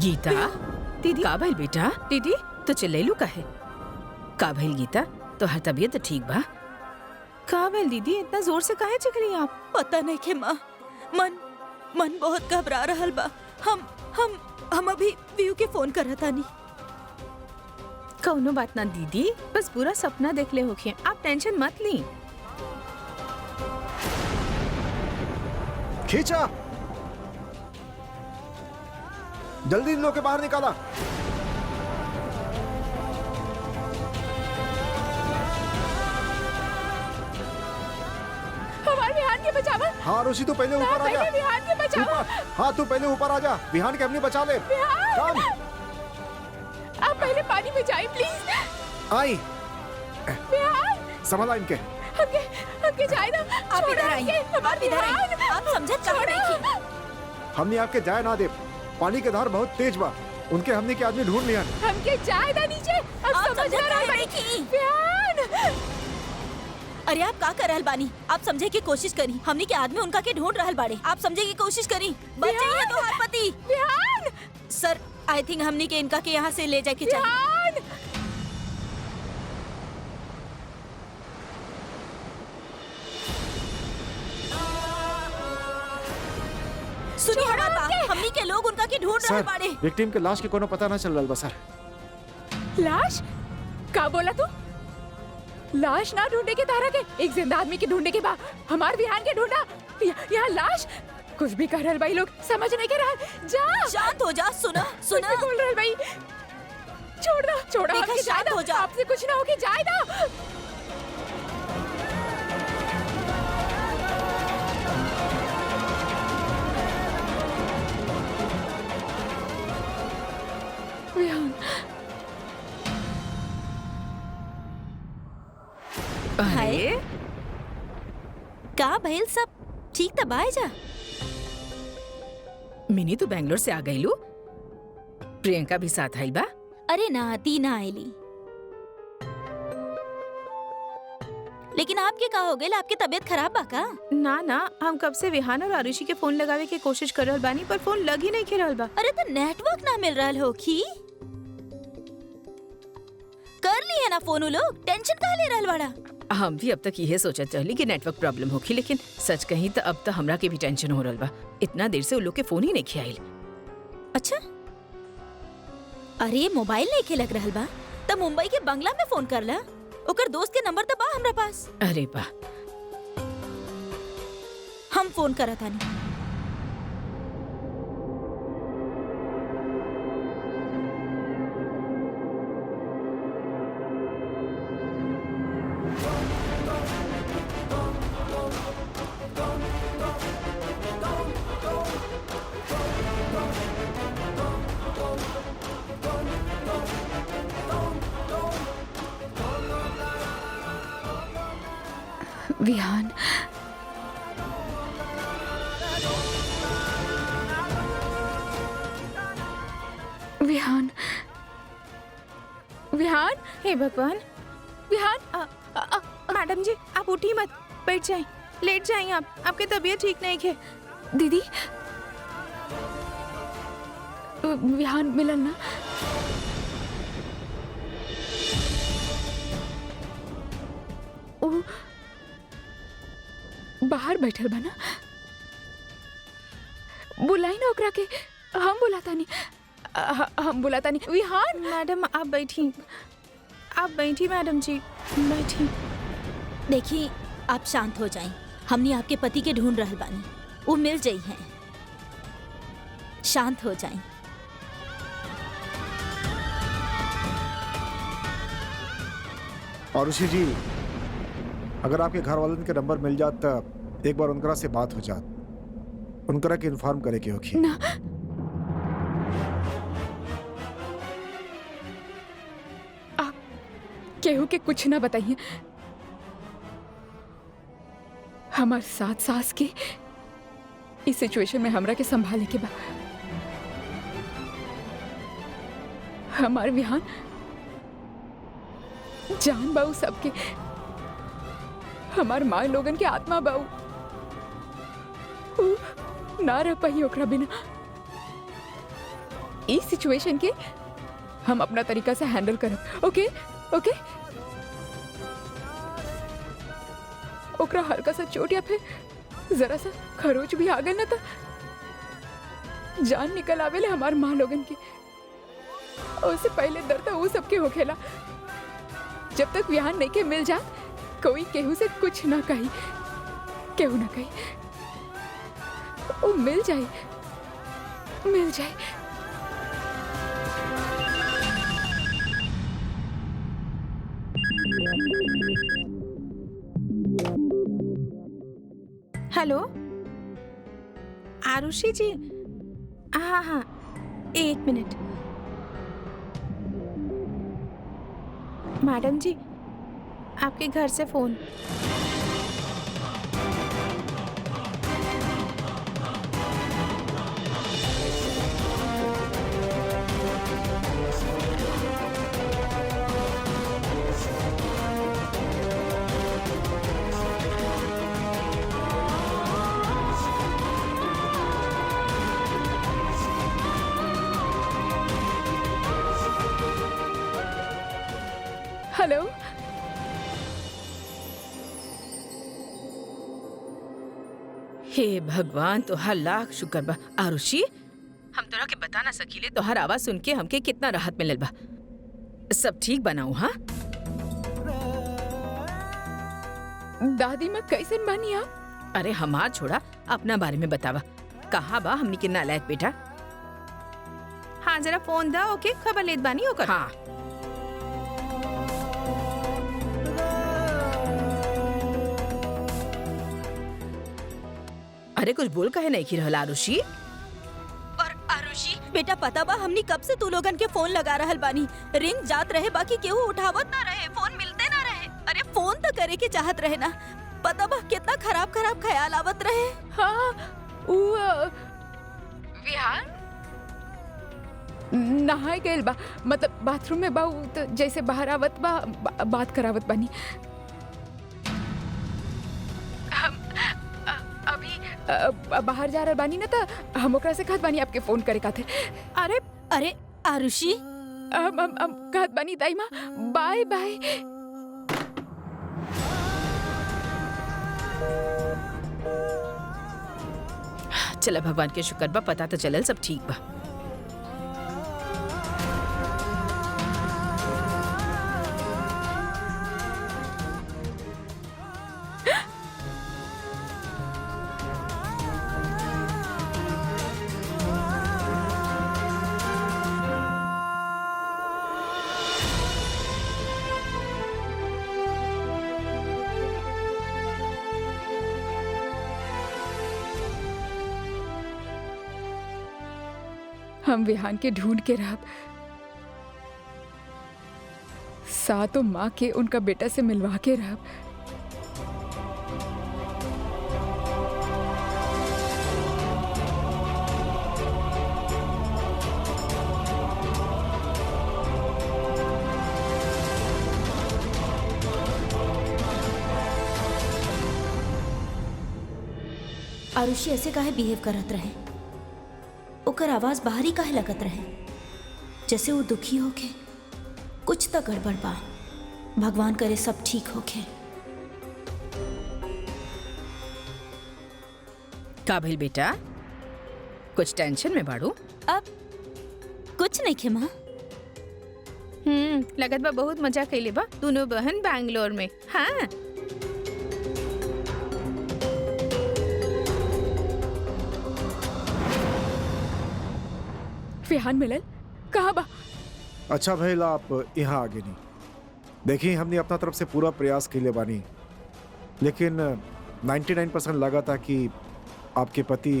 गीता दीदी का भइल बेटा? दीदी तो चिल्लैलू काहे? का भइल गीता? तो हर तबीयत ठीक बा? का भइल दीदी, इतना जोर से काहे चिल्ला रही आप? पता नहीं के माँ, मन बहुत घबरा रहल बा। हम अभी व्यू के फोन कर रहा नहीं। कौनो बात ना दीदी, बस पूरा सपना देख ले होखिए, आप टेंशन मत ली। खींचा, जल्दी इन लोग के बाहर निकाला। हमारे विहान के बचावा। हाँ रुचि, तू पहले ऊपर आ जा। विहान के बचावा। हाँ तू पहले ऊपर आ जा, विहान के हमने बचा ले। विहान! कम। आप पहले पानी में जाइए प्लीज। आई विहान! संभाला इनके। हमके जाए ना। आप इधर आइए, आप इधर आइए। आप समझत कहाँ नहीं? हमने आपके जाए ना दे, पानी के धार बहुत तेज बा, उनके हमने के आदमी ढूंढ लिया। हमके जाए ना नीचे। आप समझत कहाँ नहीं? विहान! अरे आप का कर रहल बानी? आप समझे की कोशिश करी। हमने के आदमी उनका के ढूंढ रहल बाड़े। आप समझे की कोशिश करी। बचाइए तो हर पति। विहान! सर, आई थिंक हमने के इनका के यहाँ से ले जाके चाहिए। विहान! सुनिए हमारी बात, हमने के लोग उनका के ढूंढ रहल सर, बाड़े। विक्टिम के लाश के कोनो पता ना चल रहा बा सर। लाश? का बोला तू? लाश ना ढूंढने के तारा के, एक जिंदा आदमी के ढूंढने के बाद हमार विहान के ढूंढा। यहाँ लाश? कुछ भी कर रहल भाई, लोग समझ नहीं के रहल। जा शांत हो जा। सुना कुछ भी बोल रहल भाई। छोड़ देखा, हमके शांत जाए हो दो। जा। आपसे कुछ ना होके जाए दो। विहान! अरे का भइल? सब ठीक तब आए जा। मिनी तो बैंगलोर से आ गईलू, प्रियंका भी साथ आइल बा। अरे ना, ती ना आईली। लेकिन आपके का हो गइल? आपकी तबीयत खराब बा का? ना, हम कब से विहान और आरुषि के फोन लगावे के कोशिश कर रहल बानी, पर फोन लग ही नहीं के रहल बा। अरे तो नेटवर्क ना मिल रहल हो की? कर ली है ना फोन उ लोग, टेंशन काहे ले रहल बाड़ा? हम भी अब तक यही सोचत रहली कि नेटवर्क प्रॉब्लम होखी, लेकिन सच कहीं तो अब तो हमरा के भी टेंशन हो रहल बा। इतना देर से उ लोग के फोन ही नहीं खियाइल। अच्छा, अरे मोबाइल नहीं के लग रहल बा, तब मुंबई के बंगला में फोन कर ला। ओकर दोस्त के नंबर तो बा हमरा पास। अरे बा, हम फोन करत हनी। विहान! विहान! विहान! हे भगवान! विहान! मैडम जी, आप उठी मत, बैठ जाएं, लेट जाएं आप, आपकी तबीयत ठीक नहीं है। दीदी, विहान मिलन ना? ओ, बाहर बैठल बा ना? बुलाई ना ओकरा के, हम बुलाता नहीं। हम बुलाता नहीं। विहान! मैडम आप बैठी मैडम जी, बैठी। देखिए, आप शांत हो जाएं। हमने आपके पति के ढूंढ रहल बानी, वो मिल जाई हैं। शांत हो जाएं। आरुषि जी, अगर आपके घर वालों के नंबर मिल जात तो एक बार उनकरा से बात हो जात, उनकरा के इन्फॉर्म करे के होखी। ना, आप केहू के कुछ ना बताइए। हमार साथ सास के इस सिचुएशन में हमरा के संभाले के बा। हमार विहान जान बाऊ सबके, हमार माँ लोगन के आत्मा बाऊ, ना रह पाई ओकरा बिना। इस सिचुएशन के हम अपना तरीका से हैंडल करब। ओके ओके, ओकरा हल्का सा चोट या फिर जरा सा खरोच भी आ गए ना तो जान निकल आवेले हमार माँ लोगन की। और उससे पहले दर्द वो सबके होखेला। जब तक विहान नहीं के मिल जा, कोई केहू से कुछ ना कही, केहू ना कही। वो मिल जाए, मिल जाए। हेलो आरुषि जी, हाँ हाँ 1 मिनट। मैडम जी, आपके घर से फोन। हेलो, हे भगवान, तो हर लाख शुक्र बा। आरुषि, हम तोरा के बता ना सकीले तो हर आवाज सुन के हमके कितना राहत मिलल बा। सब ठीक बनाऊ? हाँ दादी माँ कैसन बानी आप? अरे हमार छोड़ा, अपना बारे में बतावा। कहाँ बा हमनी के नालायक बेटा? हाँ जरा फोन दा, ओके खबर लेत बानी ओकर। हाँ अरे कुछ बोल कहे नहीं की रहल आरुषि। और आरुषि बेटा, पता बा हमनी कब से तू लोगन के फोन लगा रहल बानी। रिंग जात रहे, बाकी केहू उठावत ना रहे, फोन मिलते ना रहे। अरे फोन तो करे के चाहत रहे ना। पता बा कितना खराब खराब ख्याल आवत रहे। हाँ वो विहान नहाए गए बा, मतलब बाथरूम में बा। उ तो जैसे बाहर आवत बा, बात करावत बानी। हम अभी बाहर जा रहे बानी ना, तो हम ओकरा से कहत बानी आपके फोन करे खातिर। अरे अरे आरुषि, हम कहत बानी दाई माँ बाय बाय। चला भगवान के शुक्र बा, पता तो चलल सब ठीक बा। हम विहान के ढूंढ के रहब, सातों माँ के उनका बेटा से मिलवा के रहब। आरुषि ऐसे काहे बिहेव करत रहे? ओकर आवाज बाहरी काहे लगत रहे? जैसे वो दुखी होके। कुछ तो गड़बड़ बा। भगवान करे सब ठीक होके। का भइल बेटा, कुछ टेंशन में बाड़ू? अब कुछ नहीं खे माँ। लगत बा बहुत मजा कैले बा दोनों बहन बैंगलोर में। हाँ विहान मिलल कहाँ बा? अच्छा भैल आप यहाँ आगे नहीं देखी। हमने अपना तरफ से पूरा प्रयास के लिए बानी, लेकिन 99% लगा था कि आपके पति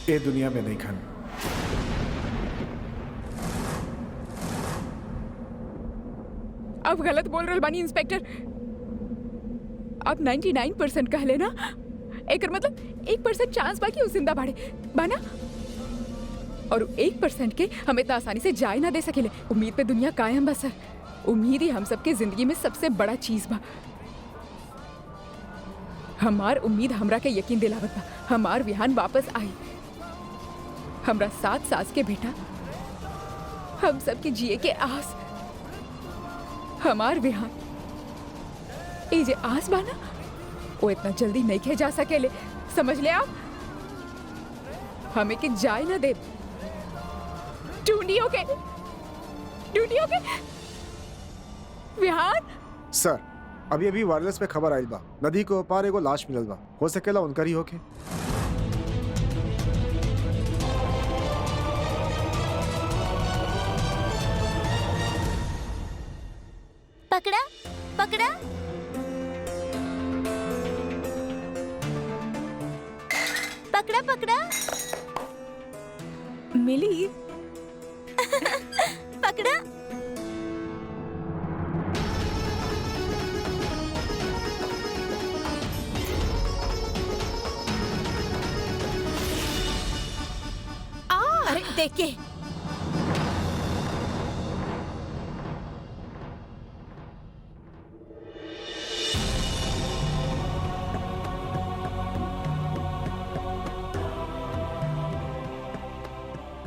ये दुनिया में नहीं खन। अब गलत बोल रहे बानी इंस्पेक्टर। आप 99% कह लेना, एक मतलब 1% चांस बाकी उस जिंदा बाना, और 1% के हम इतना आसानी से जाए ना दे सकेले। उम्मीद पे दुनिया कायम बा सर। उम्मीद ही हम सबके जिंदगी में सबसे बड़ा चीज बा। हमार उम्मीद हमरा के यकीन दिलावत बा, हमार विहान वापस आई। हमरा 7 सास के बेटा, हम सबके जिए के आस, हमार बिहान, ये जे आस बाना वो इतना जल्दी नहीं खे जा सकेले, समझ ले आप। हमें के जाए ना दे, ढूंढियो के विहान। सर, अभी अभी वायरलेस पे खबर आइल बा, नदी के पार एगो लाश मिलल बा, हो सकेला उनकर ही होके। पकड़ा पकड़ा पकड़ा पकड़ा मिली। पकड़ा। अरे देख के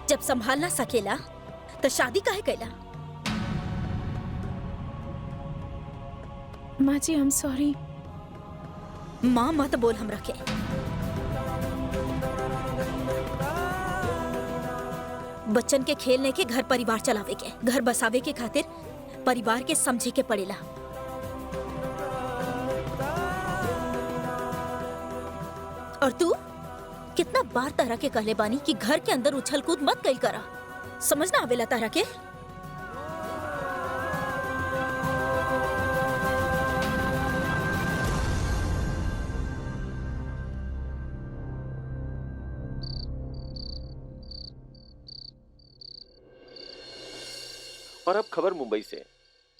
जब संभाल ना सकेला तो शादी काहे कैला? माँ जी, I'm sorry। माँ मत बोल हमरा के। बच्चन के खेलने के घर परिवार चलावे के, घर बसावे के खातिर परिवार के समझे के पड़ेला। और तू कितना बार तारा के कहले बानी कि घर के अंदर उछल कूद मत कइल करा, समझ ना आवेला तारा के? और अब खबर मुंबई से।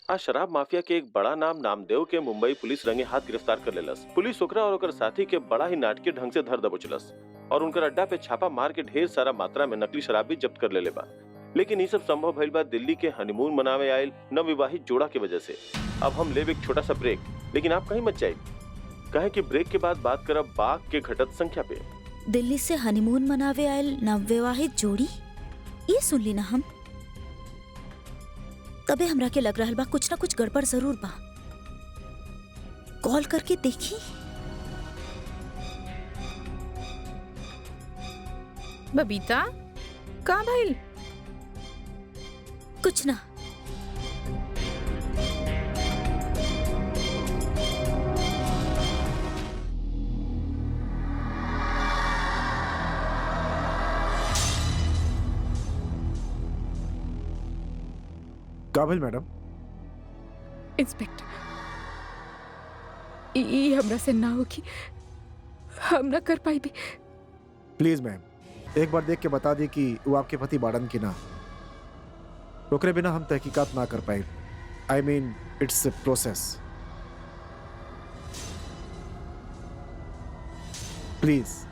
आज शराब माफिया के एक बड़ा नाम नामदेव के मुंबई पुलिस रंगे हाथ गिरफ्तार कर लेलस। पुलिस ओकरा और ओकर साथी के बड़ा ही नाटकीय ढंग से धर दबोचलस और उनकर अड्डा पे छापा मार के ढेर सारा मात्रा में नकली शराब भी जब्त कर लेले बा। लेकिन ये सब संभव भइल बा दिल्ली के हनीमून मनावे आयल नवविवाहित जोड़ा की वजह से। अब हम लेब एक छोटा सा ब्रेक, लेकिन आप कहीं मत जाइए, कहे कि ब्रेक के बाद बात करब बाघ के घटत संख्या पे। दिल्ली से हनीमून मनावे आयल नवविवाहित जोड़ी, ये सुन ली ना हम। तबे हमरा के लग रहा बा कुछ ना कुछ गड़बड़ जरूर बा। कॉल करके देखी। बबीता, का भइल? कुछ ना। का भइल मैडम? इंस्पेक्टर, ये हमरा से ना होगी, हम ना कर पाई भी। प्लीज मैम, एक बार देख के बता दी कि वो आपके पति बाड़न की ना। ओकरे बिना हम तहकीकात ना कर पाए। I mean it's a process. Please.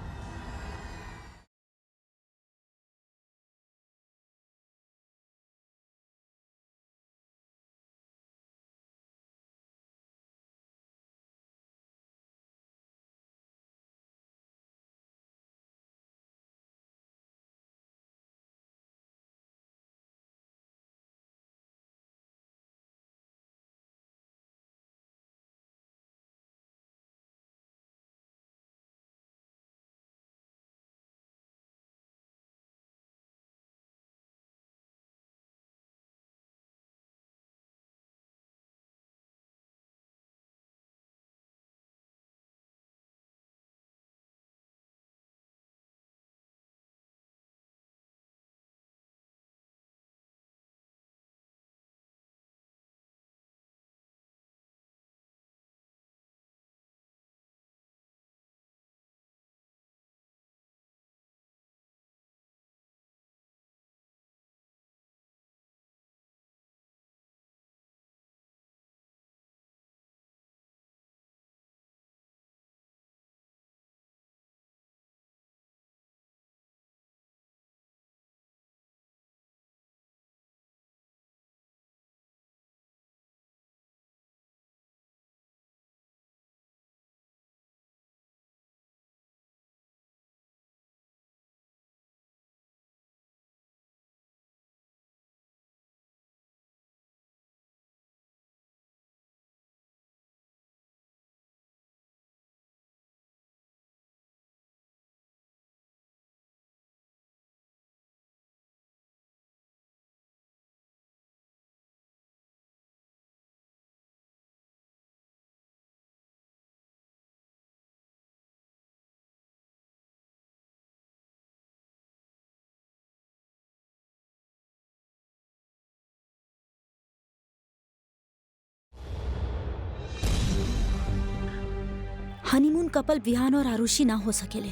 Honeymoon couple Vihan और आरुषि ना हो सकेले।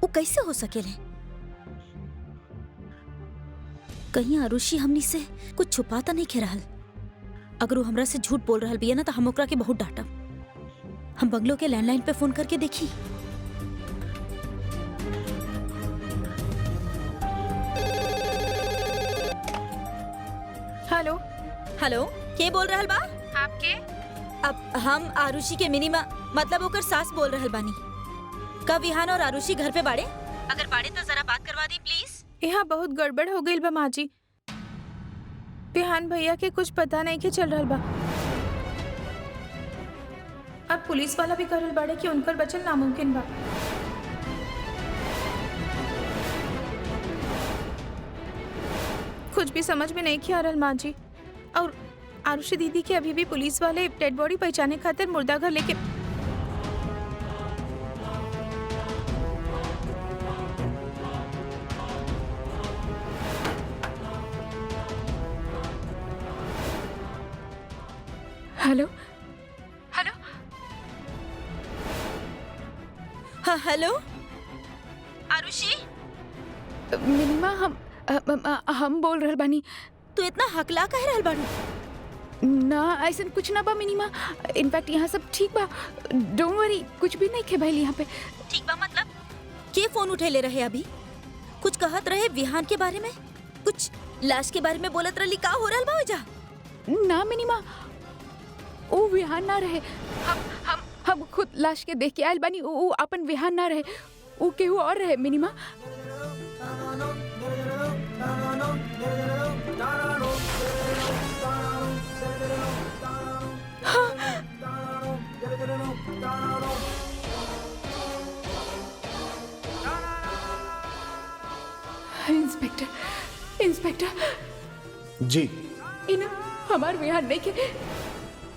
वो कैसे हो सकेले? कहीं आरुषि हमनी से कुछ छुपाता नहीं खे रहल। अगर वो हमरा से झूठ बोल रहल बिया ना तो हम ओकरा के बहुत डांटब। हम बंगलो के लैंडलाइन पे फोन करके देखी। हेलो। हेलो, के बोल रहल बा? आपके? अब हम आरुषि के मिनीमा मतलब ओकर सास बोल रहल बानी। का विहान और आरुषि घर पे बाड़े? अगर बाड़े तो जरा बात करवा दी प्लीज। यहाँ बहुत गड़बड़ हो गई बा माँ जी। विहान भैया के कुछ पता नहीं के चल रहा बा। अब पुलिस वाला भी करल बाड़े कि उनकर बचल नामुमकिन बा। कुछ भी समझ में नहीं किया रहल माँ जी। और आरुषि दीदी के अभी भी पुलिस वाले डेड बॉडी पहचाने खातिर मुर्दा घर लेके हेलो हेलो। हाँ हेलो आरुषि, मिनीमा हम बोल रहल बानी। तू इतना हकला कह रहल बाड़ू? ना ऐसा कुछ ना बा मिनीमा। इनफैक्ट यहाँ सब ठीक बा। डोंट वरी, कुछ भी नहीं खे भइल यहाँ पे। ठीक बा मतलब? के फोन उठेले रहे अभी? कुछ कहत रहे विहान के बारे में? कुछ लाश के बारे में बोलत रहली? का हो रहल बा ओजा? ना मिनीमा, वो विहान ना रहे। हम खुद लाश के देख के आयल बानी। वो अपन विहान ना रहे, वो केहू और रहे मिनीमा। इंस्पेक्टर जी। इन हमार विहान नहीं के,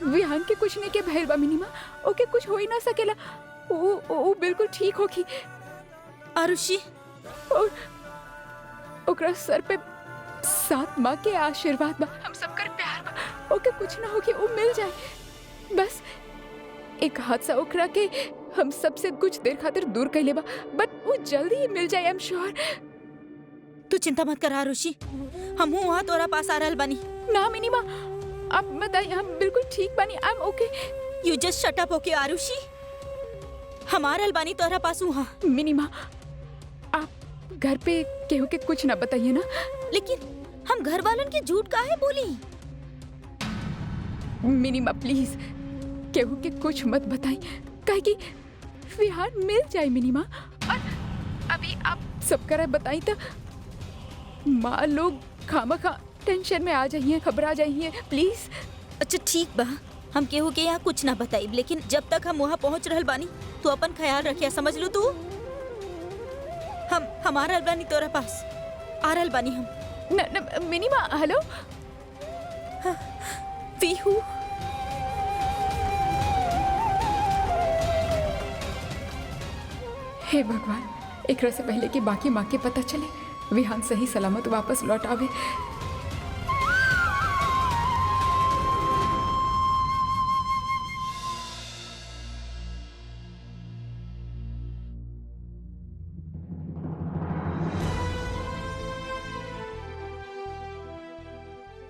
विहान के कुछ नहीं के भैल बा मिनीमा। ओके कुछ हो ही ना सकेला। वो बिल्कुल ठीक होगी। आरुषि, और ओकरा सर पे 7 माँ के आशीर्वाद बा, हम सबकर प्यार बा। ओके कुछ ना होगी, वो मिल जाए। बस एक हादसा ओकरा के हम सबसे कुछ देर खातिर दूर कैले बा, बट वो जल्दी ही मिल जाए। I am sure. तू चिंता मत कर आरुषि, हम वहाँ तोरा पास आ रहल बानी। ना मिनीमा, आप बताइए, हम बिल्कुल ठीक बानी। I am okay. You just shut up okay Aarushi. हम आ रहल बानी तोरा पास वहाँ। मिनीमा, आप घर पे केहू के कुछ ना बताइए ना। लेकिन हम घर वालन के झूठ काहे बोली? मिनीमा प्लीज, केहू के कुछ मत बताई, काहे कि विहान मिल जाए मिनीमा। और अभी आप सब करे बताई तो माँ लोग खामखा टेंशन में आ जाइए, घबरा जाइए प्लीज। अच्छा ठीक बा, हम केहू के यहाँ कुछ ना बताई, लेकिन जब तक हम वहाँ पहुँच रहल बानी तू अपन ख्याल रखिया, समझ लो तू। हम आ रहल बानी तोरा पास, आ रहल बानी हम। न मिनीमा, हेलो। पीहू, हे भगवान, एकरा से पहले कि बाकी माँ के पता चले, विहान सही सलामत वापस लौट आवे।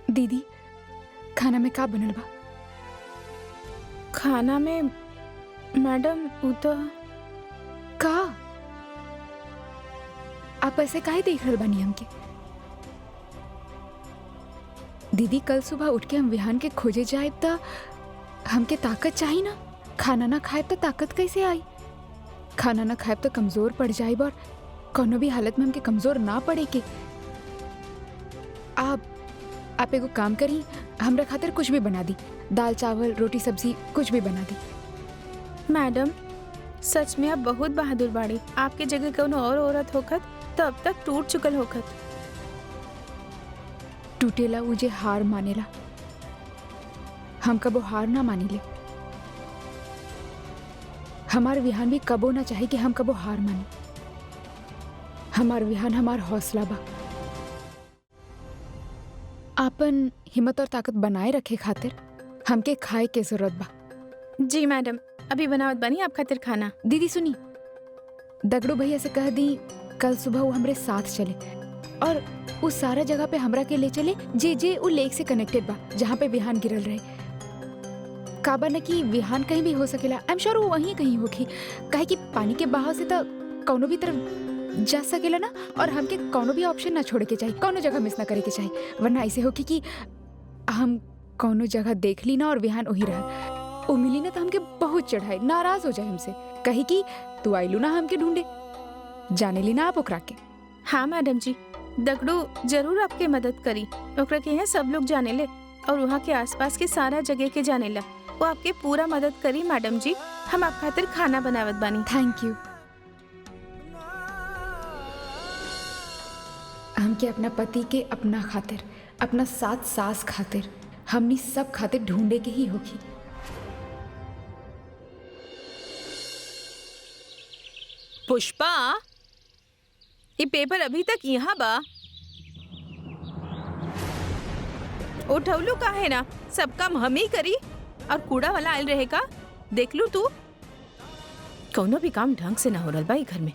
दीदी, खाना में का बनल बा? खाना में मैडम उ तो का आप ऐसे काहे देख रहल बानी हमके? दीदी, कल सुबह उठ के हम विहान के खोजे जाए तो हमके ताकत चाहिए ना। खाना ना खाए तो ताकत कैसे आई? खाना ना खाए तो कमजोर पड़ जाए, और कोनो भी हालत में हमके कमजोर ना पड़े के। आप एगो काम करी, हमरा खातिर कुछ भी बना दी। दाल चावल रोटी सब्जी कुछ भी बना दी। मैडम, सच में आप बहुत बहादुर बाड़ी। आपके जगह कोनो और औरत होखत तो अब तक टूट चुकल होखत। टूटेला उजे हार मानेला, हम कबो हार ना मानीले। हमार विहान भी कबो ना चाहे कि हम कबो हार मानी। हमार विहान हमार हौसला बा। आपन हिम्मत और ताकत बनाए रखे खातिर हमके खाए के जरूरत बा। जी मैडम। अभी बनावत बनी आप खातिर खाना। दीदी सुनी, दगड़ू भैया से कह दी कल सुबह वो हमरे साथ चले और उस सारा जगह पे हमरा के ले चले जे वो लेक से कनेक्टेड बा जहाँ पे विहान गिरल रहे। काबा न कि विहान कहीं भी हो सकेला, आई एम श्योर वो वहीं कहीं होगी, काहे कि पानी के बहाव से तो कौनो भी तरफ जा सकेला ना, और हमके कौनो भी ऑप्शन ना छोड़े के चाहिए, कौनो जगह मिस ना करे के चाहिए, वरना ऐसे होगी कि हम कौनो जगह देख ली ना और विहान वही रहा, वो मिली ना तो हमके बहुत चढ़ाई, नाराज हो जाए हमसे, कही कि तू आइलू ना हमके ढूंढे, जाने ली ना आप ओकरा के। हाँ मैडम जी, दगड़ू जरूर आपके मदद करी। ओकरा के यहाँ सब लोग जाने ले और वहाँ के आसपास के सारा जगह के जाने ला। वो आपके पूरा मदद करी मैडम जी। हम आप खातिर खाना बनावत बानी। Thank you. हमके अपना पति के अपना खातिर, अपना साथ सास खातिर, हमनी सब खातिर ढूंढे के ही होगी। पुष्पा, ये पेपर अभी तक यहाँ बा, उठौलू का है ना, सब काम हम ही करी और कूड़ा वाला आयल रहेगा। देख लू तू, कौनो भी काम ढंग से ना हो रहा बा घर में।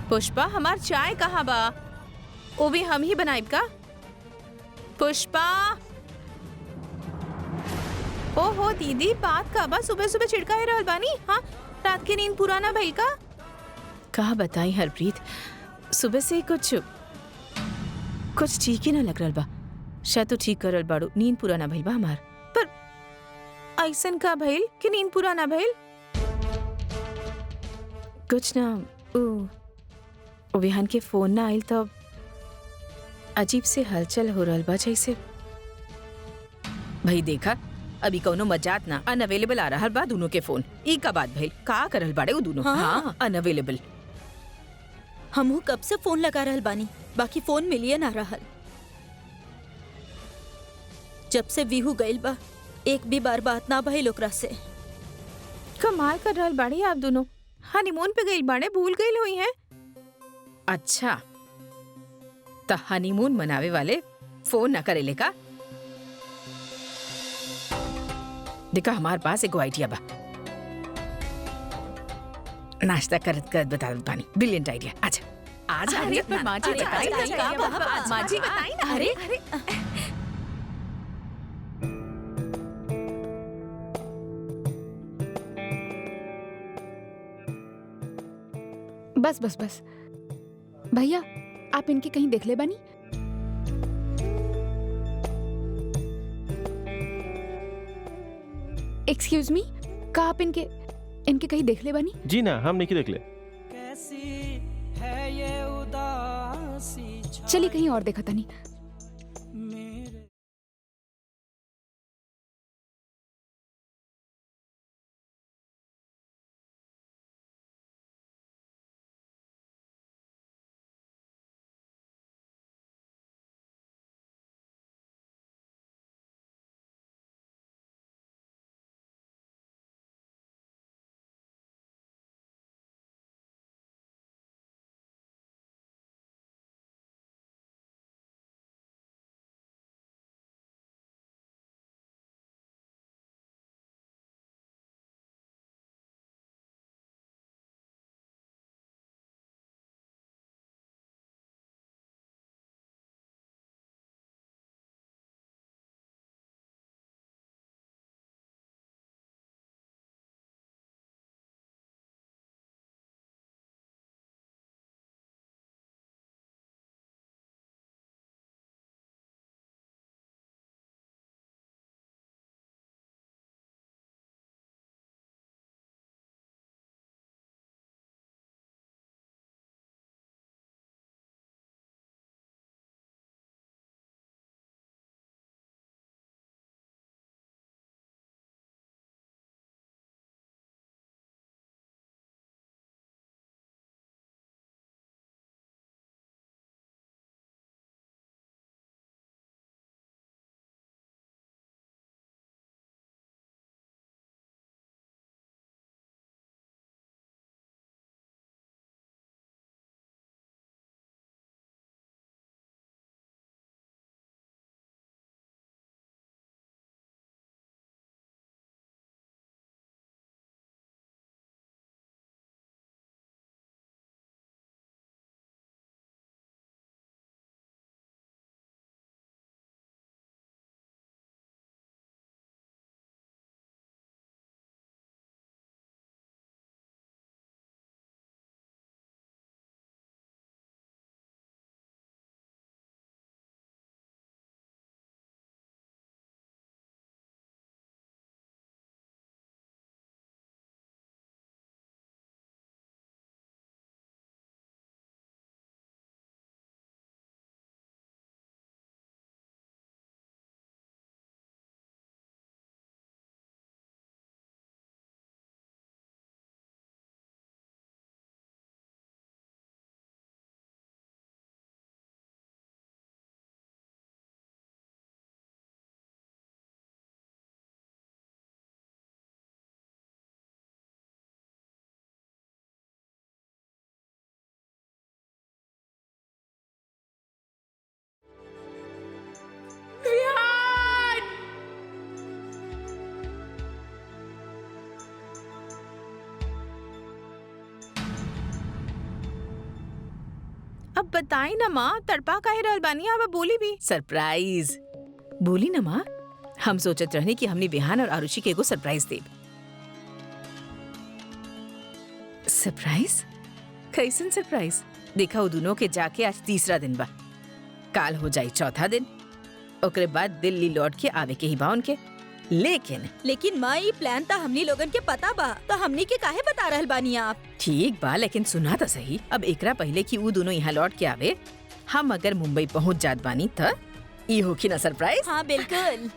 पुष्पा, हमार चाय कहाँ बा? वो भी हम ही बनाइब का? पुष्पा, ओहो दीदी, बात का बा? सुबह सुबह छिड़का है रहल बानी। हाँ, रात की नींद पुराना भइल का? कहा बताई हरप्रीत, सुबह से कुछ ठीक ही ना लग रहा बा। शायद तो ठीक करल बाड़ू, नींद पूरा ना भइल बा हमार। पर ऐसन का भइल कि नींद पूरा ना भइल? कुछ ना, ओ विहान के फोन ना आइल तब अजीब से हलचल हो रहल बा जैसे। भाई देखा, अभी कौनो मजाक ना, अनअवेलेबल आ रहल बा दोनों के फोन। ई का बात भइल? का करल बाड़े वो दोनों? हाँ, अनअवेलेबल। हमहू कब से फोन लगा रहल बानी, बाकी फोन मिलिए ना रहल। जब से विहू गइल बा, एक भी बार बात ना भइल ओकरा से। कमाल कर रहल बाड़ी आप दोनों। हनीमून पे गइल बाड़े, भूल गइल हुई हैं। अच्छा, तो हनीमून मनावे वाले फोन ना करेले का? देखा, हमारे पास एक आइडिया बा। नाश्ता करत करत बता दो पानी। Brilliant idea. अच्छा आजा। अरे पर माँ जी बताई ना, माँ जी बताई ना। अरे बस बस बस भैया, आप इनके कहीं देख ले बानी? एक्सक्यूज मी, का आप इनके कहीं देख ले बानी? जी ना, हम नहीं देख ले। चलिए कहीं और देखा था नहीं। अब बताई ना माँ, तड़पा काहे रहल बानी? अब बोली भी सरप्राइज बोली ना माँ। हम सोचत रहने कि हमने विहान और आरुषि के एगो सरप्राइज दे। सरप्राइज? कैसन सरप्राइज? देखा वो दोनों के जाके आज तीसरा दिन बा, काल हो जाई चौथा दिन, ओकरे बाद दिल्ली लौट के आवे के ही बा उनके। लेकिन माँ ये प्लान तो हमनी लोगन के पता बा, तो हमनी के काहे बता रहल बानी आप? ठीक बा, लेकिन सुना तो सही। अब एकरा पहले कि वो दोनों यहाँ लौट के आवे, हम अगर मुंबई पहुँच जात बानी त ई होखी ना सरप्राइज। हाँ बिल्कुल।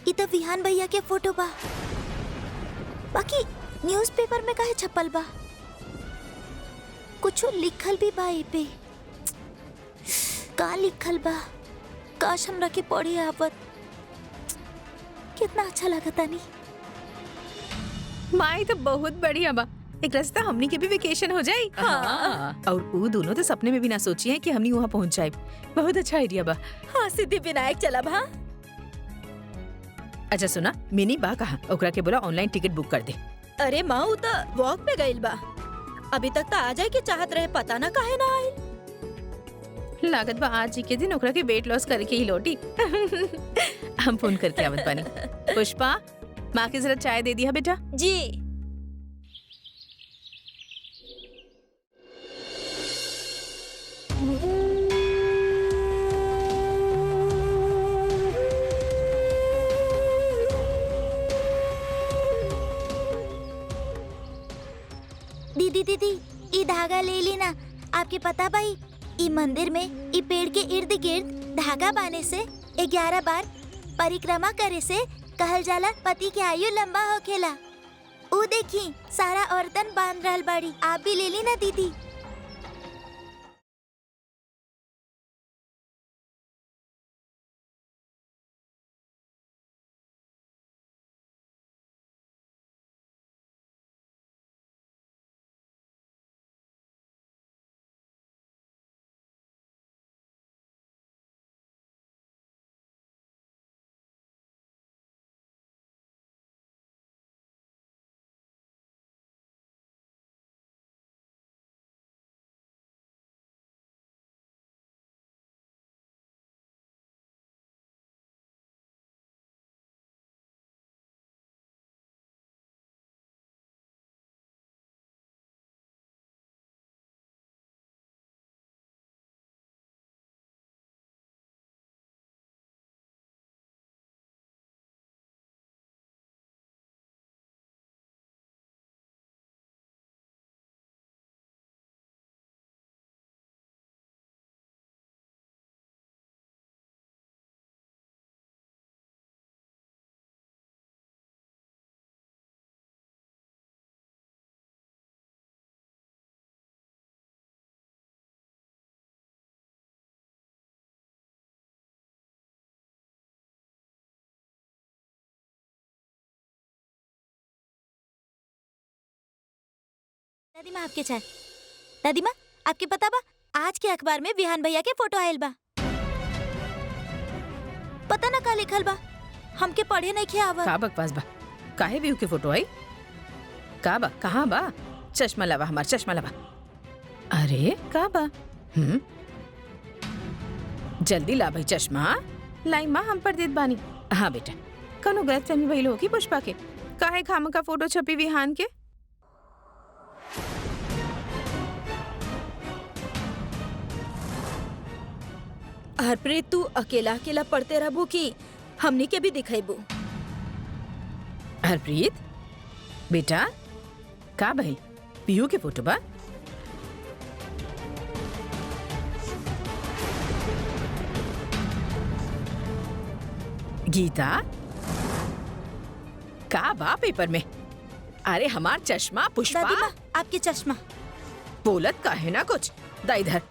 ई तो विहान भैया के फोटो बा, बाकी न्यूज़पेपर में काहे छपल बा? कुछ लिखल भी बा ए पे। का लिखल बा? काश हमरा के पढ़े आवत। कितना अच्छा लगता नहीं। माई तो बहुत बढ़िया बा, एक रास्ता हमनी के भी वेकेशन हो जाई। हाँ। और वो दोनों तो सपने में भी ना सोची है कि हमनी वहाँ पहुँच जाए। बहुत अच्छा आइडिया बा। हाँ सिद्धि विनायक चलब। हाँ अच्छा सुना, मिनी बा कहा, ओकरा के बोला ऑनलाइन टिकट बुक कर दे। अरे माँ वो तो वॉक पे गइल बा, अभी तक तो आ जाए के चाहत रहे, पता ना काहे ना आइल। लागत बा आज ही के दिन ओकरा के वेट लॉस करके ही लौटी। हम फोन करके आवत बानी। पुष्पा, माँ के जरा चाय दे दिया बेटा। जी। दीदी ई धागा ले ली ना। आपके पता भाई, ई मंदिर में ई पेड़ के इर्द गिर्द धागा बांधे से 11 बार परिक्रमा करे से कहल जाला पति के आयु लंबा होखेला। ऊ देखी सारा औरतन बांध रहल बाड़ी। आप भी ले ली ना दीदी। दादी माँ आपके चाय। दादी माँ आपके पता बा, आज के अखबार में विहान भैया के फोटो आयल बा। पता ना का लिखल बा, हमके पढ़े नहीं आवत। का बकवास बा? काहे व्यू के फोटो आई? का बा? कहाँ बा? चश्मा लवा, हमार चश्मा लवा। अरे का बा? जल्दी ला भाई चश्मा। लाई माँ, हम पर देत बानी। हाँ बेटा, कनो गलतफहमी भइल होगी पुष्पा के। काहे खाम का फोटो छपी विहान के? हरप्रीत तू अकेला अकेला पढ़ते रहबू की हमनी के भी दिखेबू? हरप्रीत बेटा, का भाई पीयू के फोटो बा? गीता, का बा पेपर में? अरे हमार चश्मा पुष्पा। दादी माँ आपके चश्मा। बोलत का है ना कुछ? दा इधर,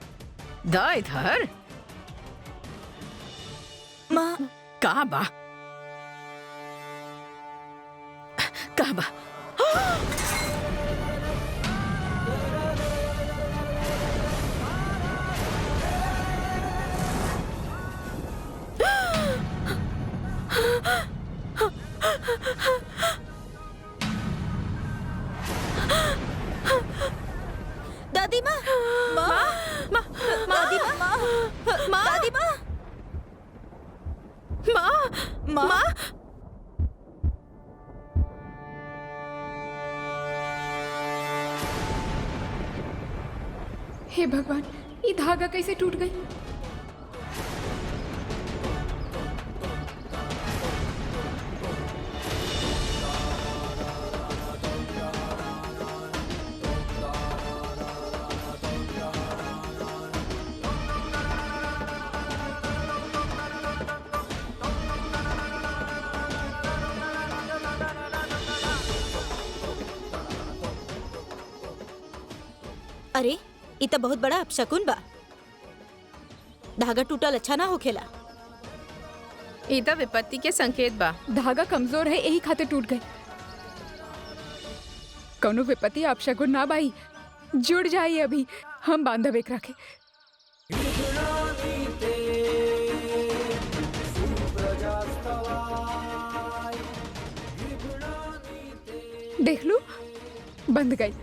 दा इधर। माँ कहाँ बा? कहाँ बा? माँ हे भगवान, ये धागा कैसे टूट गई? अरे इ त बहुत बड़ा अपशकुन बा। धागा टूटल अच्छा ना होखेला। ई त विपत्ति के संकेत बा। धागा कमजोर है, यही खातिर टूट गए। कौनो विपत्ति अपशकुन ना भाई, जुड़ जाइए अभी, हम बांधव एक रखे। देख लू, बंध गई।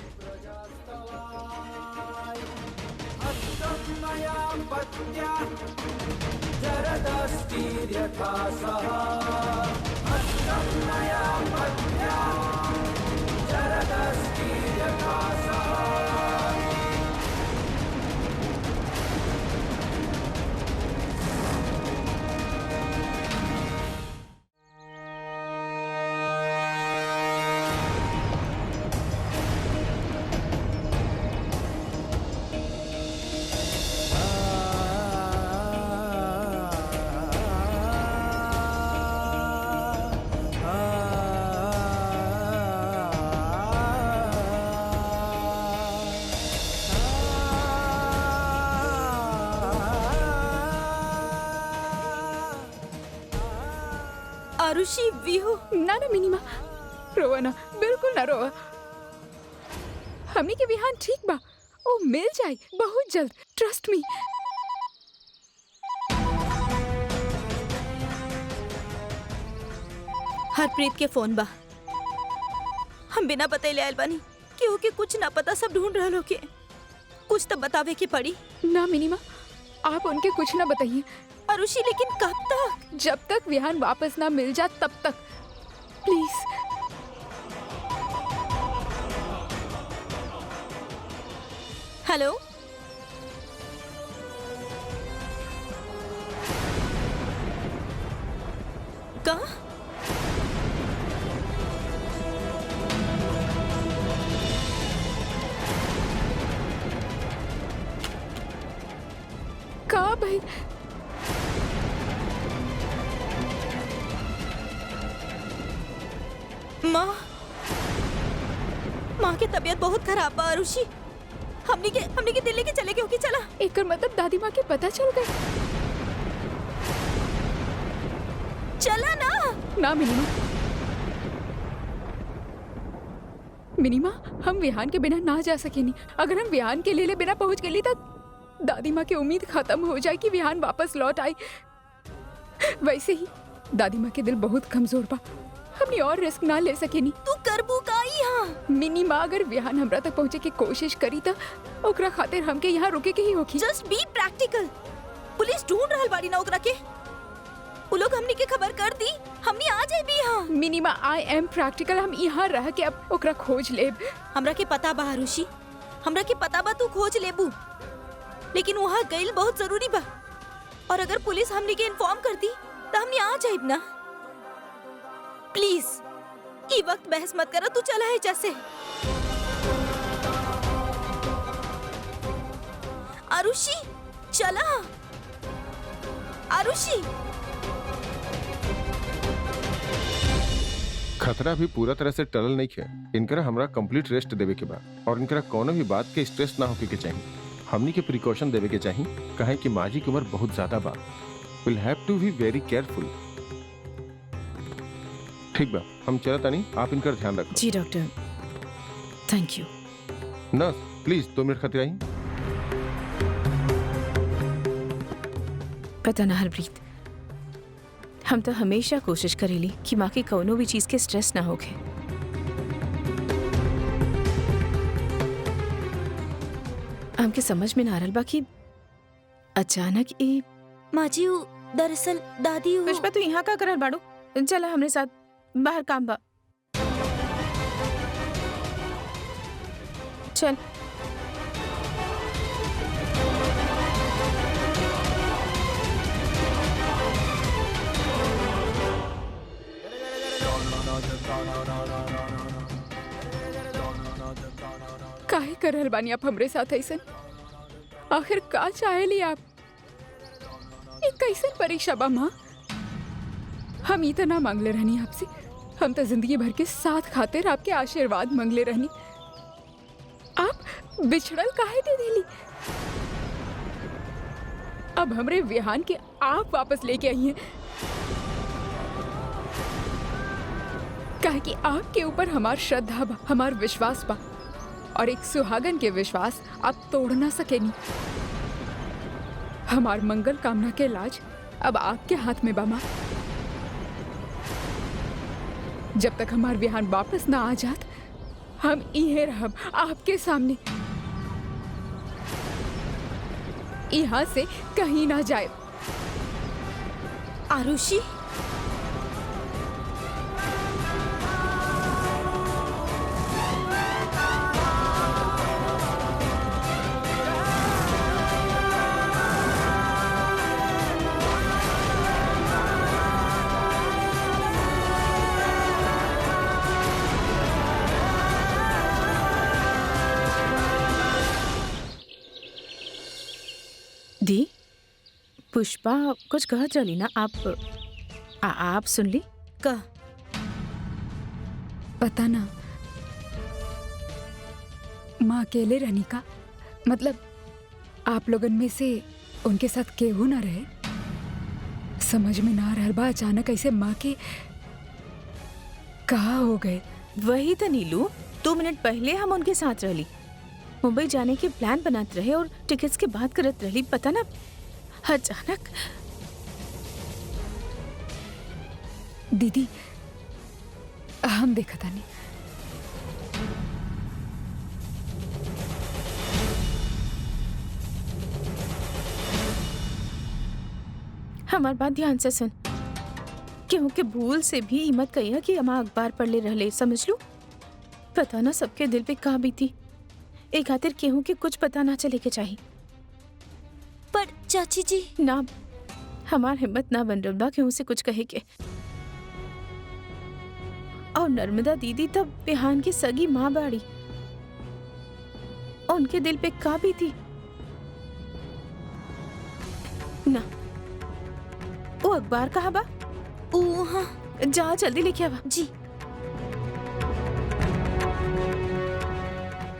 आरुषि, विहू, ना ना मिनीमा, रोवा ना, बिल्कुल ना रोवा। हमनी के विहान ठीक बा, ओ मिल जाए बहुत जल्द, ट्रस्ट मी। हरप्रीत के फोन बा। हम बिना बतैले आयल बानी, केहू के कुछ ना पता, सब ढूंढ रहल होके। कुछ तो बतावे के पड़ी। ना मिनीमा, आप उनके कुछ ना बताइए। आरुषि, लेकिन कब तक? जब तक विहान वापस ना मिल जा तब तक, प्लीज। हेलो, कहाँ? कहाँ भाई? माँ की तबीयत बहुत खराब बा आरुषि। हमनी के दिल्ली के चले गए होगी। चला। एक मतलब दादी माँ के पता चल गए। चला ना। ना मिनीमा, मिनीमा, हम विहान के बिना ना जा सके नहीं। अगर हम विहान के लिए बिना पहुंच गए तो दादी माँ की उम्मीद खत्म हो जाए कि विहान वापस लौट आए। वैसे ही दादी माँ के दिल बहुत कमजोर बा, हमने और रिस्क ना ले सके नहीं। तू करबू का यहाँ? मिनी माँ अगर विहान हमरा तक पहुँचे की कोशिश करी तो ओकरा खातिर हमके यहाँ रुके के ही होगी। Just be practical. पुलिस ढूंढ रहल बाड़ी ना ओकरा के। उ लोग हमनी के खबर कर दी, हमनी आ जाए भी यहाँ। मिनी माँ, आई एम प्रैक्टिकल। हम यहाँ रह के अब ओकरा खोज लेब। हमरा के पता बा आरुषि, हमरा के पता बा तू खोज लेबू, लेकिन वहाँ गइल बहुत जरूरी बा। और अगर पुलिस हमनी के इन्फॉर्म कर दी तो हमनी आ जाइब ना। प्लीज ई वक्त बहस मत करो, तू चला है जैसे। आरुषि चला। आरुषि, खतरा भी पूरा तरह से टलल नहीं है। इनकरा हमरा कंप्लीट रेस्ट देवे के बा और इनकरा कोनो भी बात के स्ट्रेस ना होके के चाहिए। हमनी के प्रिकॉशन देवे के चाहिए, कहे कि माँ जी की उम्र बहुत ज्यादा बा। Will have to be very careful. ठीक बा, हम चलत तानी, आप इनकर ध्यान रखो। जी doctor, thank you. Nurse please 2 minute खातिर आई। पता ना हरप्रीत, हम तो हमेशा कोशिश करेली कि माँ की कोनो भी चीज के स्ट्रेस ना होके। हमके समझ में ना रहल बा कि अचानक ई माँ जी दरअसल दादी पुष्पा, तू यहाँ का करल बाड़ू? चला हमरे साथ बाहर काम बा। चल। काहे कर रहल बानी आप हमरे साथ ऐसन? आखिर का चाहेली आप? ये कैसन परीक्षा बा माँ? हम ई त ना मांगले रहनी आपसे। हम तो जिंदगी भर के साथ खातिर आपके आशीर्वाद मांगले रहनी। आप बिछड़ल काहे दे देली? अब हमरे विहान के आप वापस लेके आई हैं, काहे कि आपके ऊपर हमार श्रद्धा बा, हमार विश्वास बा, और एक सुहागन के विश्वास आप तोड़ ना सकेनी। हमार मंगल कामना के लाज अब आपके हाथ में बा माँ। जब तक हमार विहान वापस ना आ जात, हम इहे रहब आपके सामने, यहाँ से कहीं ना जाए। आरुषि, दी, पुष्पा कुछ कहत रही ना, आप सुन ली? कह। पता ना, माँ अकेले रहनी का मतलब आप लोगन में से उनके साथ केहू ना रहे? समझ में ना रहल बा अचानक ऐसे माँ के कहाँ हो गए। वही तो नीलू, 2 मिनट पहले हम उनके साथ रहली, मुंबई जाने के प्लान बनाते रहे और टिकट्स की बात करत रही। पता ना अचानक। दीदी हम देखा था नहीं। हमार बात ध्यान से सुन, क्योंकि भूल से भी हिम्मत कहिया कि अम्मा अखबार पढ़ ले रहले, समझ लू? पता ना सबके दिल पे का बीती, एक खातिर केहू के कुछ पता ना चले के चाहिए। पर चाची जी, ना, हमार हिम्मत ना बन रहा बा केहू से कुछ कहे के। और नर्मदा दीदी तब बिहान की सगी माँ बाड़ी, उनके दिल पे का बीती? ना, वो अखबार कहाँ बा? हाँ, जा जल्दी लेके आवा। जी।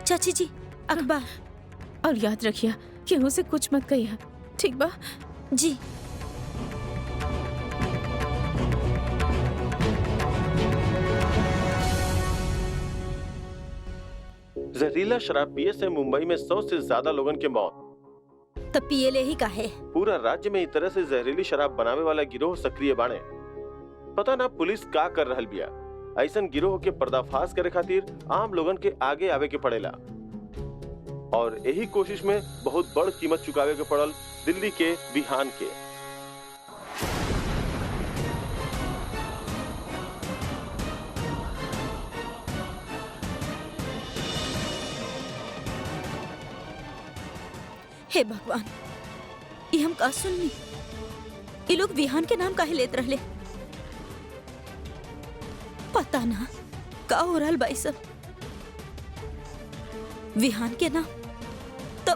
चाची जी, अखबार। और याद रखिया केहू से कुछ मत कहिया, ठीक बा? जी। जहरीला शराब पिए से मुंबई में 100 से ज्यादा लोगन के मौत। तब पिए ले ही काहे? पूरा राज्य में इस तरह से जहरीली शराब बनावे वाला गिरोह सक्रिय बाणे। पता ना पुलिस का कर रहल बिया। ऐसन गिरोह के पर्दाफाश करे खातिर आम लोगन के आगे आवे के पड़ेला, और यही कोशिश में बहुत बड़ कीमत चुकावे के पड़ल दिल्ली के बिहान के। हे भगवान, ये हम का सुननी? ये लोग विहान के नाम काहे लेत रहले? पता ना का हो रहल बाई सब। विहान के नाम तो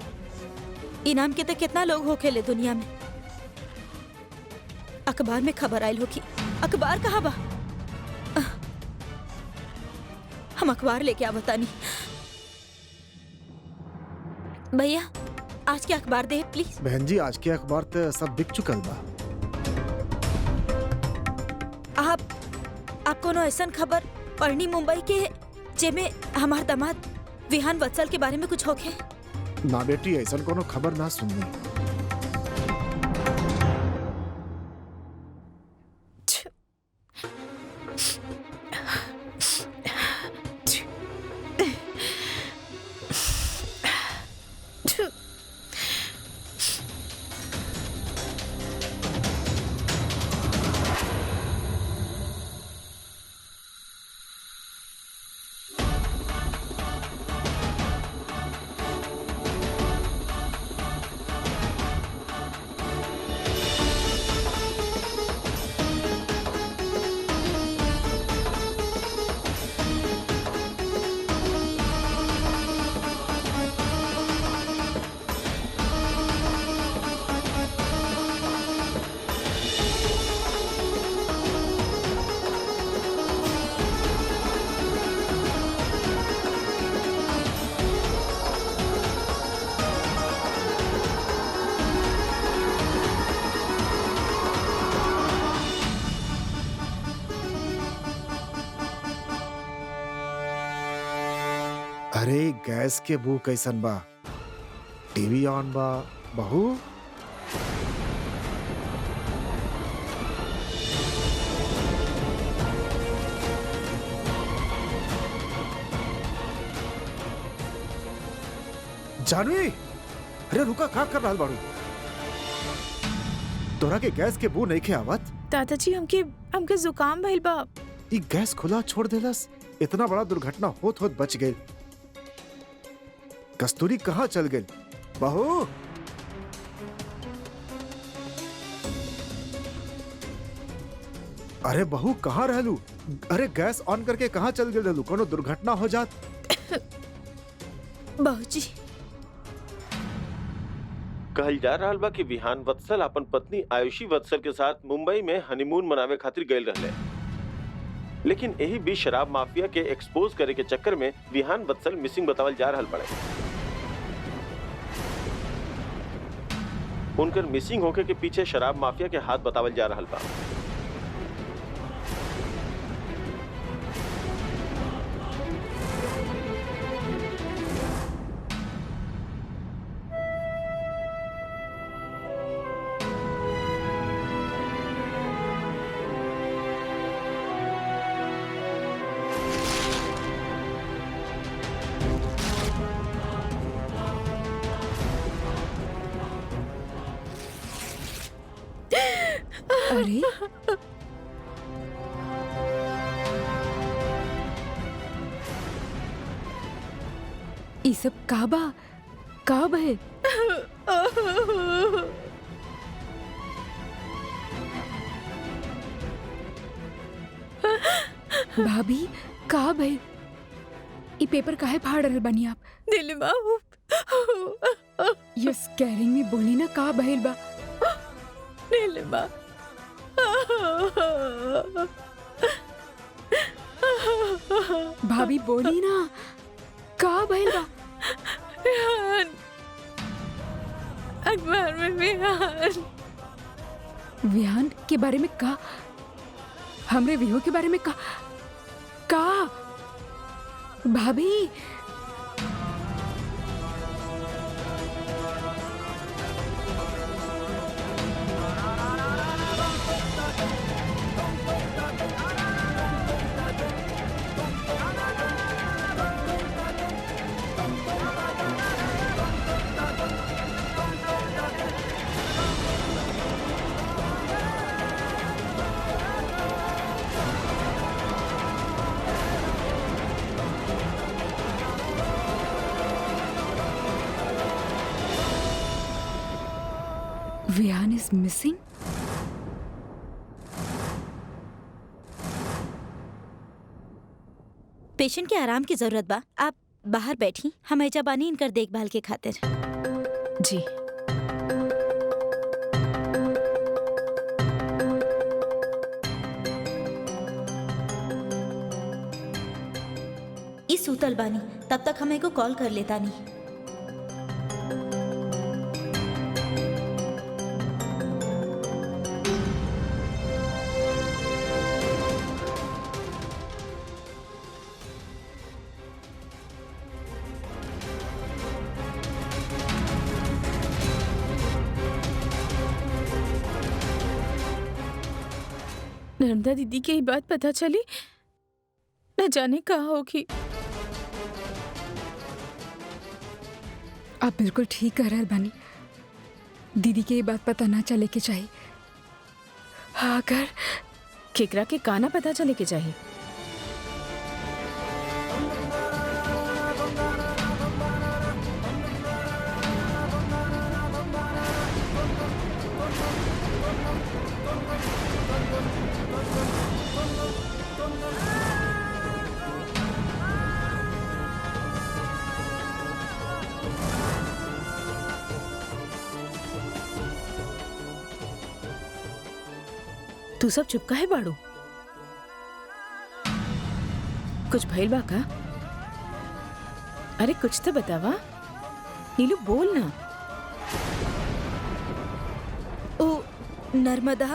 इनाम के तो कितना लोग होखेले दुनिया में। अखबार में खबर आयल होगी। अखबार कहाँ बा? हम अखबार लेके आवतानी। भैया, आज के अखबार दे प्लीज। बहन जी, आज के अखबार तो सब बिक चुकल बा। आप कोनो ऐसा खबर पढ़नी मुंबई के जेमे हमार दामाद विहान वत्सल के बारे में कुछ होखे? ना बेटी, ऐसा कोनो खबर ना सुननी। अरे गैस के बू कैसन बा? टीवी ऑन बा बहू? जानवी, अरे रुका, का कर रहा बाड़ू? तोरा के गैस के बू नहीं खे आवत? दादाजी हमके जुकाम भइल बा। ई गैस खुला छोड़ देलस, इतना बड़ा दुर्घटना होत होत बच गई। कस्तूरी कहाँ चल गई? बहू, अरे बहू कहाँ रहलू? अरे गैस ऑन करके कहाँ चल गई रहलू? कोनो दुर्घटना हो जात? बहू जी, कहल जा रहा बा कि विहान वत्सल अपन पत्नी आयुषी वत्सल के साथ मुंबई में हनीमून मनावे खातिर गए रहले, लेकिन यही बीच शराब माफिया के एक्सपोज करे के चक्कर में विहान वत्सल मिसिंग बतावल जा रहल पड़े। उनकर मिसिंग होके के पीछे शराब माफिया के हाथ बतावल जा रहल बा। अरे ई सब काब है? भाभी काब है? ई पेपर काहे फाड़ रहल बानी आप? दिलवा यू स्कैरिंग मी, बोली ना का भइल बा? दिलवा भाभी बोली ना का भइल बा? विहान, अखबार में विहान। विहान के बारे में का? हमरे विहो के बारे में का? भाभी विहान इज मिसिंग? पेशेंट के आराम की जरूरत बा, आप बाहर बैठी, हम ऐजा बानी इनकर देखभाल के खातिर। जी। इस सूतल बानी, तब तक हमें को कॉल कर लेता नहीं। नर्मदा दीदी की ये बात पता चली, न जाने कहाँ होगी। आप बिल्कुल ठीक कह रहे बानी, दीदी के ये बात पता ना चले के चाहिए। अगर केकरा के काना पता चले के चाहिए। तू सब चुपका है बाड़ू? कुछ भइल बा का? अरे कुछ तो बतावा नीलू, बोल ना। ओ नर्मदा,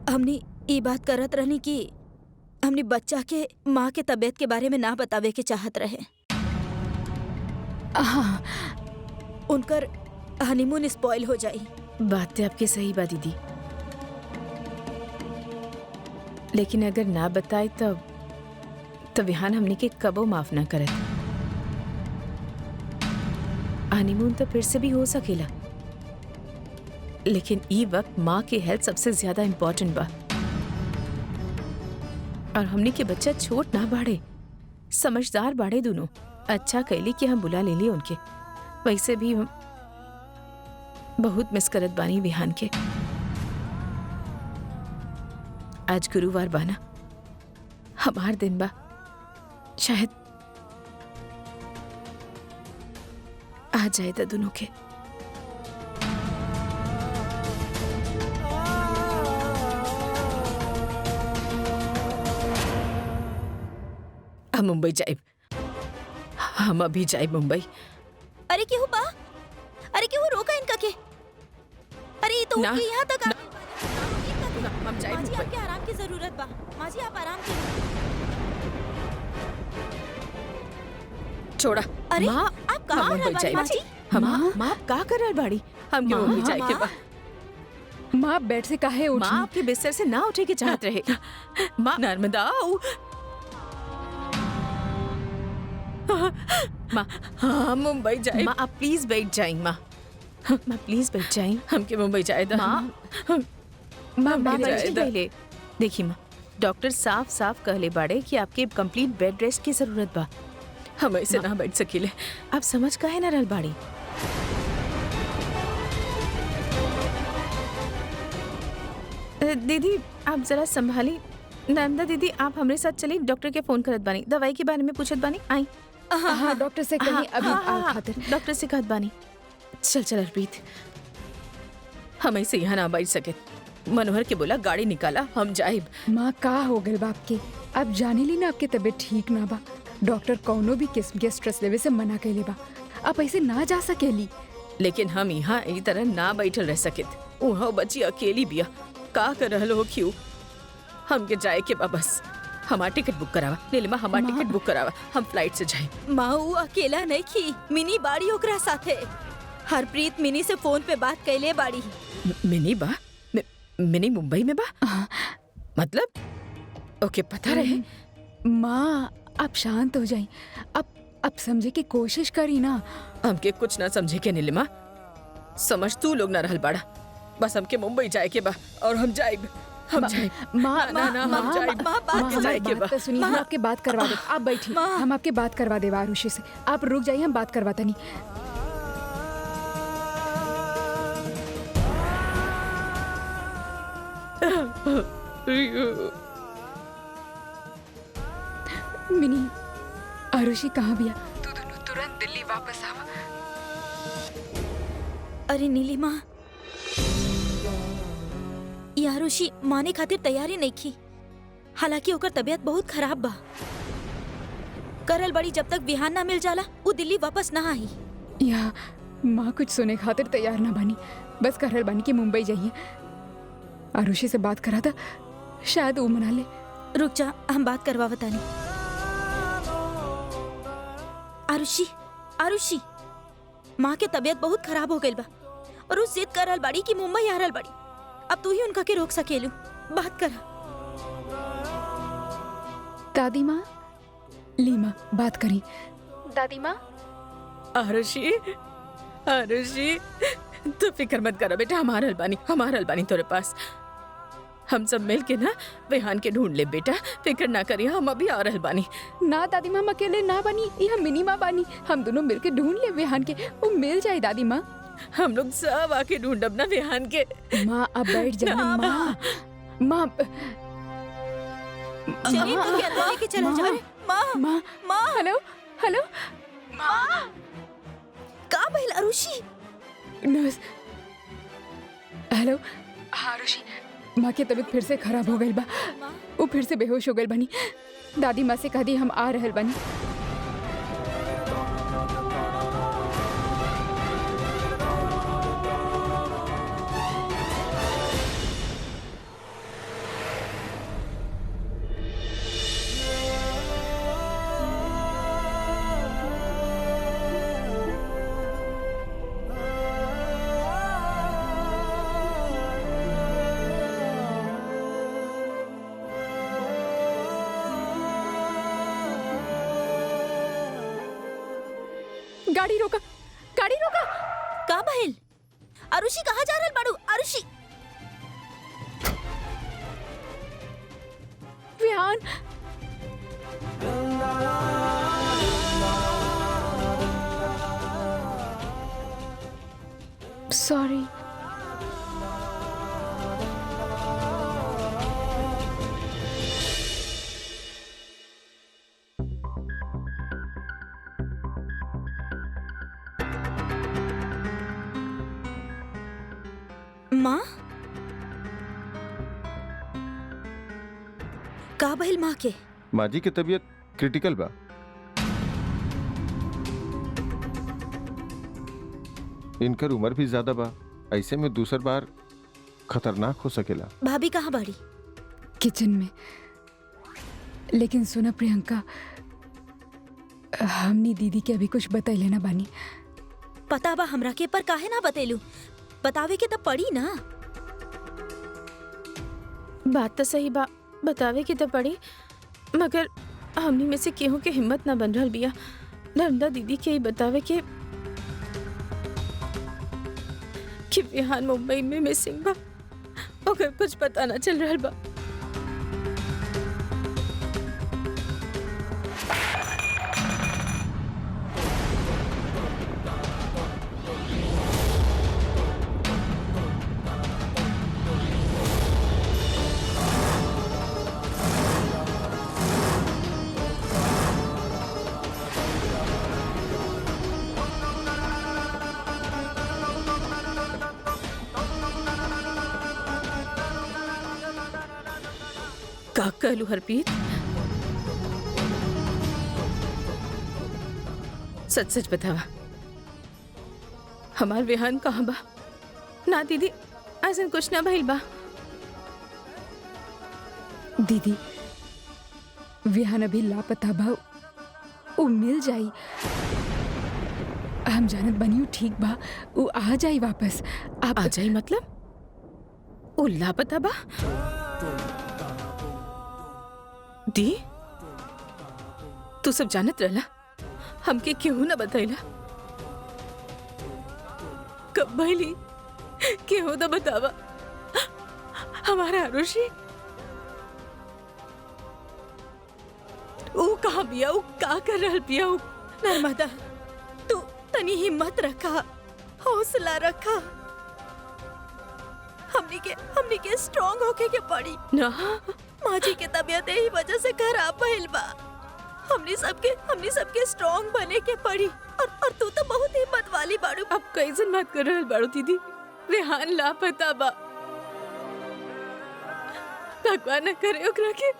हमने ये बात करत रहनी कि हमने बच्चा के माँ के तबीयत के बारे में ना बतावे के चाहत रहे। हाँ, उनकर हनीमून स्पॉइल हो जाई। बात तो आपकी सही बा दीदी, लेकिन अगर ना बताए तो विहान हमने के कबो माफ ना करत। हनीमून तो फिर से भी हो सकेला, लेकिन ई वक्त माँ की हेल्थ सबसे ज्यादा इम्पोर्टेंट बा। और हमने के बच्चा छोट ना बाड़े, समझदार बाड़े दोनों। अच्छा कैली कि हम बुला ले लिए उनके। वैसे भी हम बहुत मिस करत बानी विहान के। आज गुरुवार बाना, हमार दिन बा, शायद आ जाए था दोनों के। हम मुंबई जाए, हम अभी जाए मुंबई। अरे क्यों बा? अरे क्यों रोका इनका के? अरे ये तो ना, उनके यहाँ तक ना, हम जाए माँ जी, मुंबई। आपके आराम की जरूरत बा। माँ जी, आप आराम कीजिए। छोड़ा। अरे माँ, आप कहाँ हम रहल मुंबई बानी, जाए। माँ जी? माँ, माँ आप का कर रहल बाड़ी? हम क्यों माँ, मुंबई जाए के माँ? बा? माँ बेड से काहे उठी? माँ आपके बिस्तर से ना उठे के चाहत रहे। माँ नर्मदा आओ। माँ, हाँ मुंबई जाए। माँ आप प्लीज बैठ जाए। माँ, माँ प्लीज बैठ जाए। हमके मुंबई जाए दा। माँ, माँ माँ बैठ बैठ पहले। देखिए माँ, डॉक्टर साफ साफ कहले बाड़े कि आपके कंप्लीट बेड रेस्ट की जरूरत बा। हम ऐसे ना बैठ सकीले। आप समझ काहे ना रहल बाड़ी? दीदी आप जरा संभाली। नर्मदा दीदी आप हमारे साथ चली, डॉक्टर के फोन करत बानी, दवाई के बारे में पूछत बानी। आई हाँ, डॉक्टर से कहीं अभी आ खातिर। डॉक्टर से कहत बानी। चल चल अर्पित, हम ऐसे यहाँ ना बैठ सके। मनोहर के बोला गाड़ी निकाला, हम जाइब। माँ का हो गल बाप के? आप जाने ली ना आपके तबीयत ठीक ना बा। डॉक्टर कौनो भी किस्म के स्ट्रेस लेवे से मना कैले बा। आप ऐसे ना जा सकेली। लेकिन हम यहाँ ई तरह ना बैठल रह सकित। वहाँ बच्ची अकेली बिया, का कर रहल हो क्यों? हमके जाए के बा बस। हमार टिकट बुक करावा नीलिमा, हमार टिकट बुक करावा, हम फ्लाइट से जाए। माँ वो अकेला नहीं की, मिनी बाड़ी ओकरा साथे। हरप्रीत मिनी से फोन पे बात कैले बाड़ी। मिनी बा? मिनी मुंबई में बा? मतलब? ओके पता रहे। माँ आप शांत हो जाइए। अब समझे की कोशिश करी ना। हमके कुछ ना समझे के नीलिमा, समझ तू लोग ना रहल बाड़ा। बस हमके मुंबई जाए के बा और हम जाइब। हम जाइब। माँ ना, ना, हम जाइब। हमके जाए के बा। बात तो सुनिए, हम आपके बात करवा दे। आप बैठिए, हम आपके बात करवा दे आरुषि से। आप रुक जाइए, हम बात करवाता नहीं। मिनी, आरुषि कहाँ बिया? तू दोनों तुरंत दिल्ली वापस आवा। अरे नीलिमा, यारुषि माने खातिर तैयारी नहीं की। हालांकि ओकर तबीयत बहुत खराब बा। करल बड़ी जब तक विहान ना मिल जाला वो दिल्ली वापस ना आई। या माँ कुछ सुने खातिर तैयार ना बनी। बस करल बनी कि मुंबई जाइए। आरुषि से बात करा था, शायद वो मना ले। रुक जा, हम बात करवा बतानी। आरुषि, आरुषि, माँ के तबीयत बहुत खराब हो गई बा और उस जिद करल बाड़ी कि मुंबई आ रहल बाड़ी। अब तू ही उनका के रोक सकेलू। बात कर। दादी माँ, लीमा बात करी। दादी माँ। आरुषि, आरुषि तू फिक्र मत करो बेटा, हमारा अलबानी तेरे पास। हम सब मिल के ना विहान के ढूंढ ले बेटा, फिक्र ना करिए, हम अभी आ रहल बानी। ना दादी माँ, हम अकेले ना बनी, ये हम मिनी माँ बानी। हम दोनों मिल के ढूंढ ले विहान के, वो मिल जाए दादी माँ। हम लोग सब आके ढूंढब ना विहान के। माँ अब बैठ जाना। माँ माँ चलिए तो क्या अंदर लेके चला जा। माँ, माँ माँ, हेलो हेलो माँ, का भइल आरुषि? नर्स, हेलो आरुषि, माँ की तबीयत फिर से खराब हो गई बा। वो फिर से बेहोश हो गई बनी। दादी माँ से कह दी हम आ रहल बनी। गाड़ी रोका, गाड़ी रोका। का भइल? आरुषि कहाँ जा रहल बाड़ू? आरुषि विहान, सॉरी। माँ, का भइल माँ के? माँ जी की तबीयत क्रिटिकल बा। इनकर उम्र भी ज्यादा बा, ऐसे में दूसर बार खतरनाक हो सकेला। भाभी कहाँ बाड़ी? किचन में। लेकिन सुना प्रियंका, हमनी दीदी के अभी कुछ बताई लेना बानी। पता बा हमरा के, पर काहे ना बतेलू? बतावे के तब पड़ी ना। बात तो सही बा, बतावे की तो पड़ी, मगर हमनी में से केहू के हिम्मत ना बन रहल बिया नर्मदा दीदी के ही बतावे के कि विहान मुंबई में मिसिंग बा, ओकर कुछ पता ना चल रहल बा। का कहलू हरप्रीत? सच सच बतावा, हमार विहान कहाँ बा? ना दीदी, ऐसा कुछ ना भइल बा। दीदी, विहान अभी लापता बा, उ मिल जाई। हम जानत बनी ठीक बा, उ आ जाई वापस। आप आ जाई मतलब? उ लापता बा? दी, तू सब जानत रहला, हमके क्यों ना बताइला? कब भइली? क्यों ना बतावा? हमारा आरुषि ऊ कहाँ बिया? ऊ का कर रहल बिया? ऊ नर्मदा, तू तनी हिम्मत रखा, हौसला रखा। हमनी के स्ट्रांग होके के पड़ी ना। माँ जी के तबीयत यही वजह से खराब भइल बा। हमनी सबके स्ट्रांग बने के पड़ी। और तू तो बहुत हिम्मत वाली बाड़ू। अब कैसन बात कर रहल बाड़ू दीदी? विहान लापता बा, भगवान न करे ओकरा के।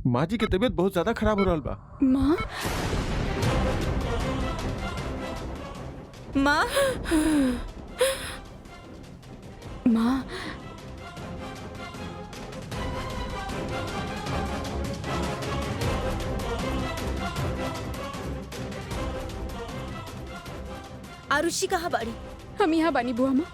माँ जी की तबीयत बहुत ज्यादा खराब हो रहा बा। माँ, माँ, माँ, आरुषि कहाँ बाड़ी? हम यहाँ बानी बुआ माँ।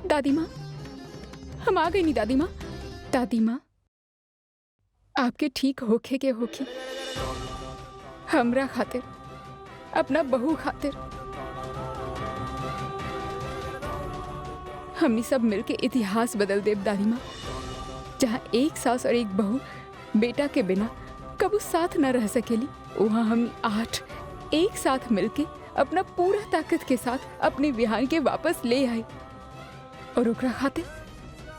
दादी माँ, हम आ गई नहीं दादी माँ। दादी माँ, आपके ठीक होखे के होखी, हमरा खातिर, अपना बहू खातिर हमनी सब मिलके इतिहास बदल देव दादी माँ। जहाँ एक सास और एक बहू बेटा के बिना कबू साथ न रह सकेली, वहाँ हम 8 एक साथ मिलके अपना पूरा ताकत के साथ अपने विहान के वापस ले आए। और ओकरा खातिर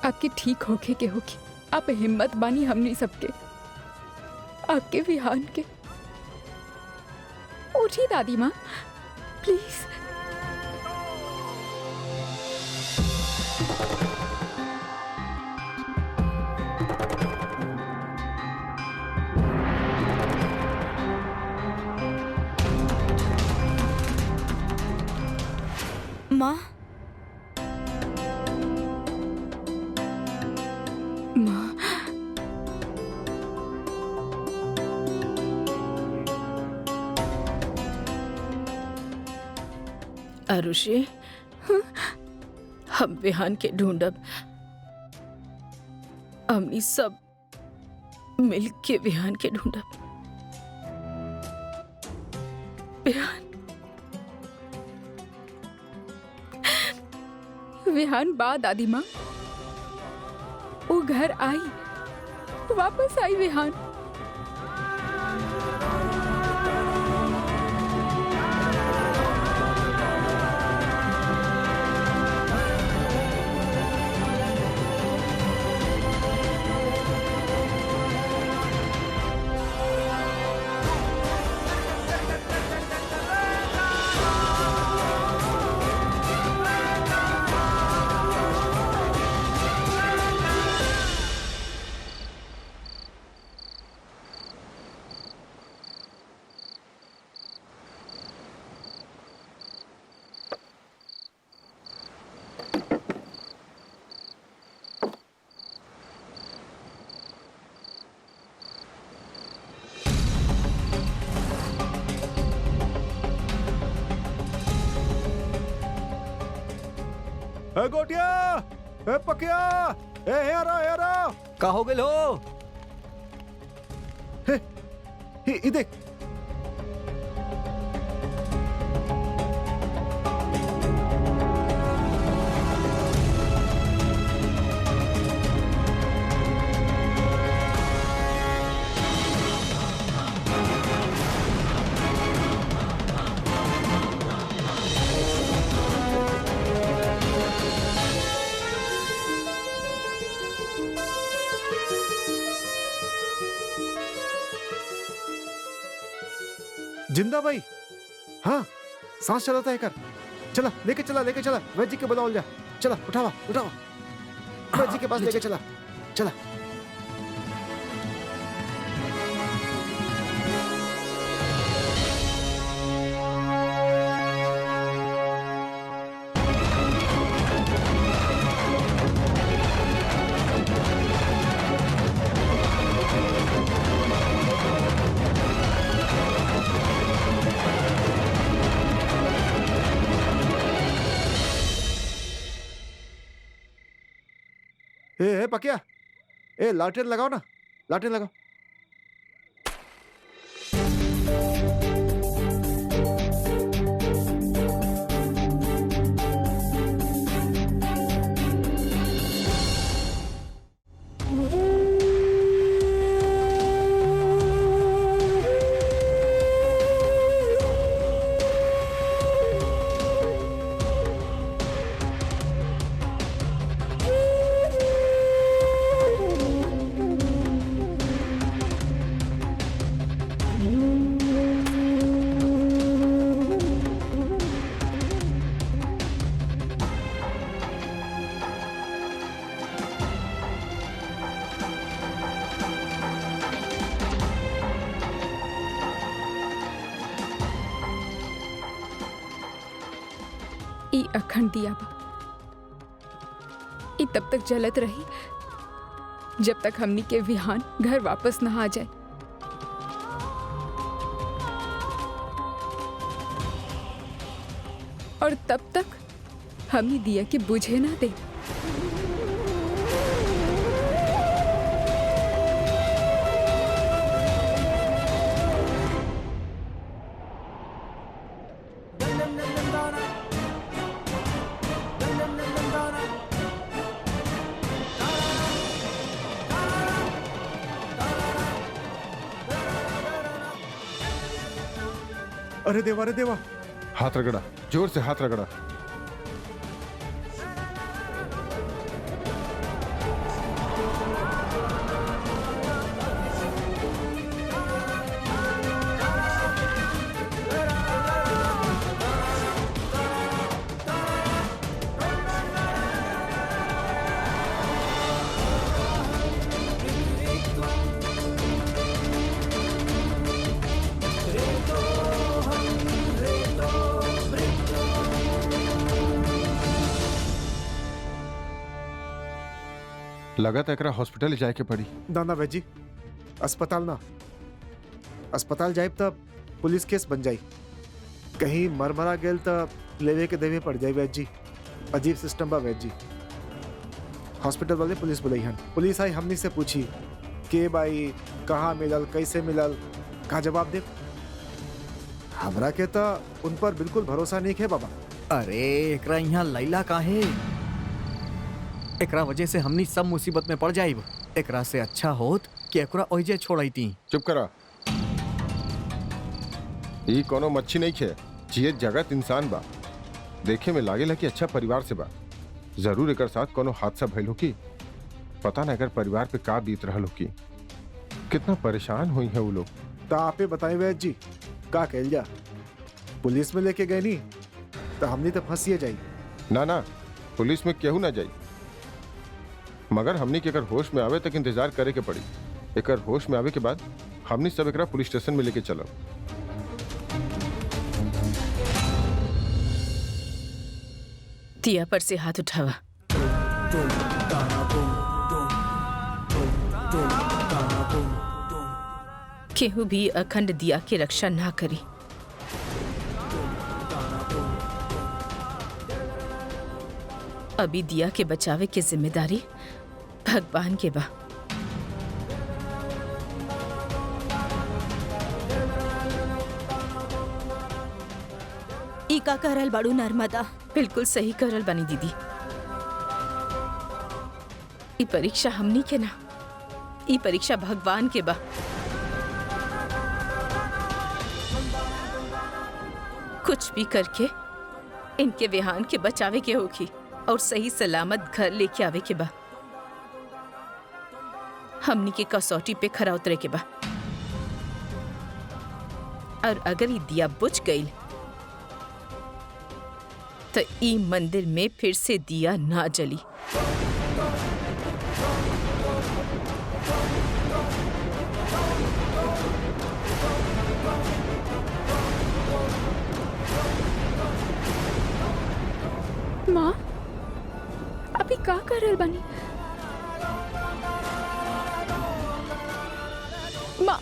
आपके ठीक होके के होके, आप हिम्मत बानी हमनी सबके, आपके विहान के। उठी दादी माँ, प्लीज। माँ, माँ, आरुषि, हम विहान के ढूंढब। हमनी सब मिल के विहान के ढूंढब। विहान बा दादी माँ, वो घर आई, वापस आई विहान। ए गोटिया, ए पकिया, ए हेरा का हो गए हो? ये देख। जिंदा भाई, हाँ सांस चलाता है कर। चला लेके चला वैद्य जी के बुलाओ जा। चला उठावा वैद्य जी के पास लेके चला। ए पकिया, ए लालटेन लगाओ ना, लालटेन लगाओ। ई अखंड दिया बा, ई तब तक जलत रही जब तक हमनी के विहान घर वापस न आ जाए। और तब तक हमनी दिया के बुझे ना दे। अरे देवा, हाथ रगड़ा, जोर से हाथ रगड़ा। लगा था एकरा हॉस्पिटल जाए के पड़ी। ना ना वैद जी, अस्पताल ना, अस्पताल जाए तब पुलिस केस बन जाई, कहीं मरमरा गेल तब लेवे के देवे पड़ जाए वैद जी। अजीब सिस्टम बा वैद जी। हॉस्पिटल वाले पुलिस बुलाई हन, पुलिस आई हमनी से पूछी के भाई कहाँ मिलल, कैसे मिलल, का जवाब दे। हमरा के तो उन पर बिल्कुल भरोसा नहीं है बाबा। अरे एकरा यहाँ लैला काहे? एकरा वजह से हमनी सब मुसीबत में पड़ जाइब। एकरा से अच्छा होत कि एकरा ओहिजे छोड़ती। चुप करा, ई कोनो मच्छी नहीं खे, जिए जगत इंसान बा। देखे में लागेला कि अच्छा परिवार से बा। जरूर एकर साथ कोनो हादसा भइल हो की, पता ना एकर परिवार पे का बीत रहल हो की, कितना परेशान हुई है वो लोग। तो आपे बताए वैद जी का कहल जा, पुलिस में लेके गए नहीं तो हमनी तो फंसिए जाई। ना ना, पुलिस में केहू ना जाई, मगर हमनी के एकर होश में आवे तक इंतजार करे के पड़ी। एकर होश में आवे के बाद हमनी सब एकरा पुलिस स्टेशन में लेके चलो। दिया पर से हाथ उठावा। केहू भी अखंड दिया की रक्षा ना करी। अभी दिया के बचावे की जिम्मेदारी भगवान के बा। ई का करल बाड़ू नर्मदा? बिल्कुल सही करल बनी दीदी। ई परीक्षा हमनी के ना, ई परीक्षा भगवान के बा। कुछ भी करके इनके विहान के बचावे के होगी और सही सलामत घर लेके आवे के बा। हमनी के कसौटी पे खरा उतरे के बा। और अगर ये दिया बुझ गई तो ई मंदिर में फिर से दिया ना जली। माँ, अभी का कर रहल बानी? माँ,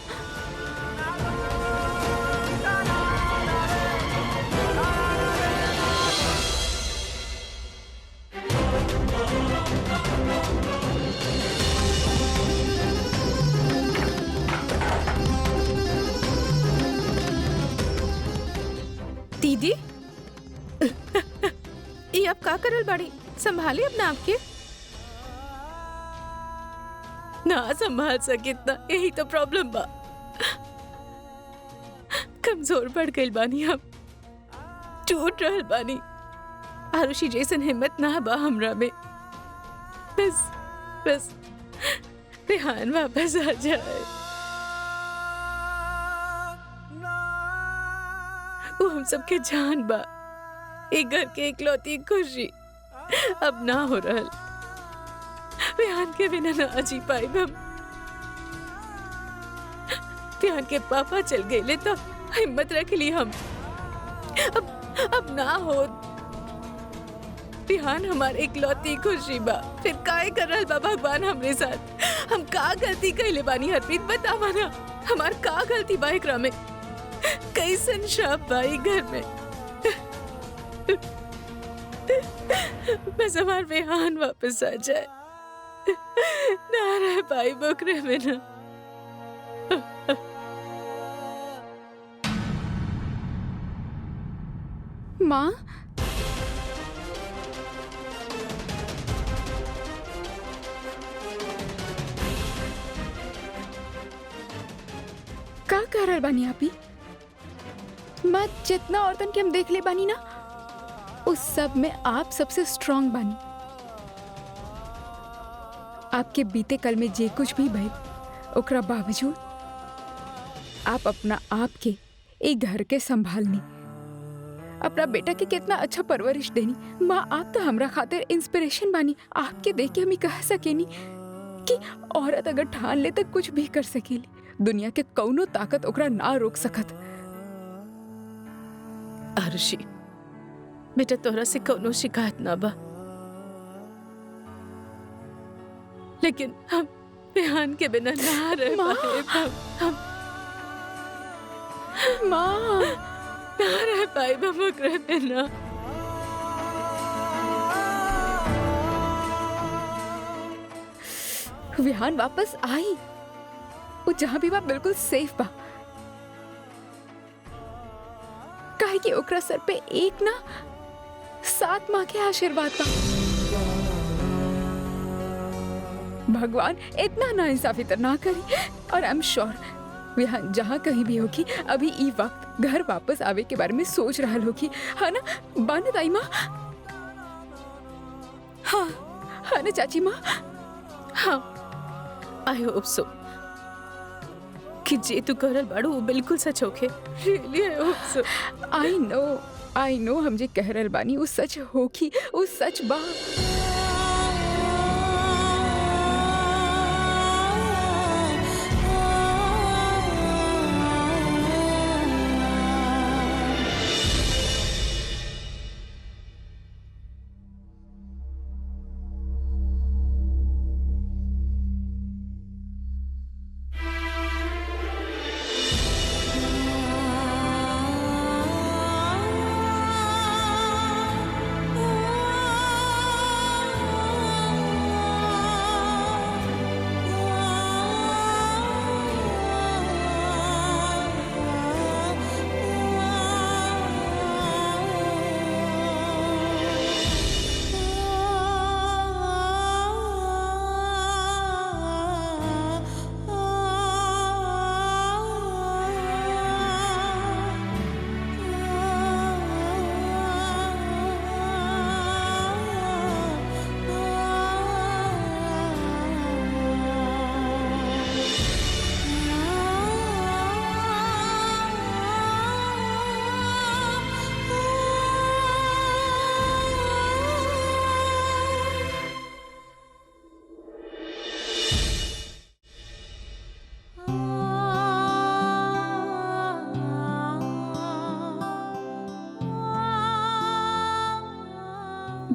दीदी ये अब का करल बाड़ी? संभाली अपना आपके ना संभाल सके इतना, यही तो प्रॉब्लम बा। कमजोर पड़ गई बानी, हम टूट रहल बानी। आरुषि जैसन हिम्मत ना बा हमरा में। बस बस रेहान वापस आ जाए। वो हम सबके जान बा। एक घर के इकलौती खुशी अब ना हो रहल। रेहान के बिना ना जी पाए हम। रेहान के पापा चल गए तो हिम्मत रख ली हम। अब ना हो। रेहान हमारे इकलौती खुशी बा। फिर काहे कर रहल बा भगवान हमरे साथ? हम का गलती कइले बानी हरप्रीत, बतावा ना। हमार का गलती बा एकरा में? कैसन शाप बाई घर में? बस हमार रेहान वापस आ जाए, ना रह पाई बकरे में ना। माँ, का कर रहल बानी आपी? माँ, जितना औरतन के हम देख ले बानी ना, उस सब में आप सबसे स्ट्रांग बानी। आपके बीते कल में जे कुछ भी भइल, ओकरा बावजूद आप अपना आप के एक घर के संभालनी, अपना बेटा के कितना अच्छा परवरिश देनी। माँ, आप तो हमरा खातिर इंस्पिरेशन बानी। आपके देख के हम ही कह सकेनी कि औरत अगर ठान ले तो कुछ भी कर सकेली। दुनिया के कौनो ताकत ओकरा ना रोक सकत। आरुषि बेटा, तोहरा से कौनो शिकायत ना बा। लेकिन हम विहान के बिना ना रह माँ। पाए। हम माँ, ना रह पाए ओकरे बिना। विहान वापस आई, वो जहां भी बा बिल्कुल सेफ बा। काहे कि ओकरा सर पे एक ना 7 माँ के आशीर्वाद बा। भगवान इतना ना इंसाफी तो ना करी। और आई एम श्योर विहान जहाँ कहीं भी होगी अभी ई वक्त घर वापस आवे के बारे में सोच रहा होगी, है ना बाना दाई माँ? हाँ है ना चाची माँ? हाँ, आई होप सो कि जे तू करल बाड़ू वो बिल्कुल सच होखे। Really I hope so. I know हम जे कह रहल बानी वो सच होगी, वो सच बा।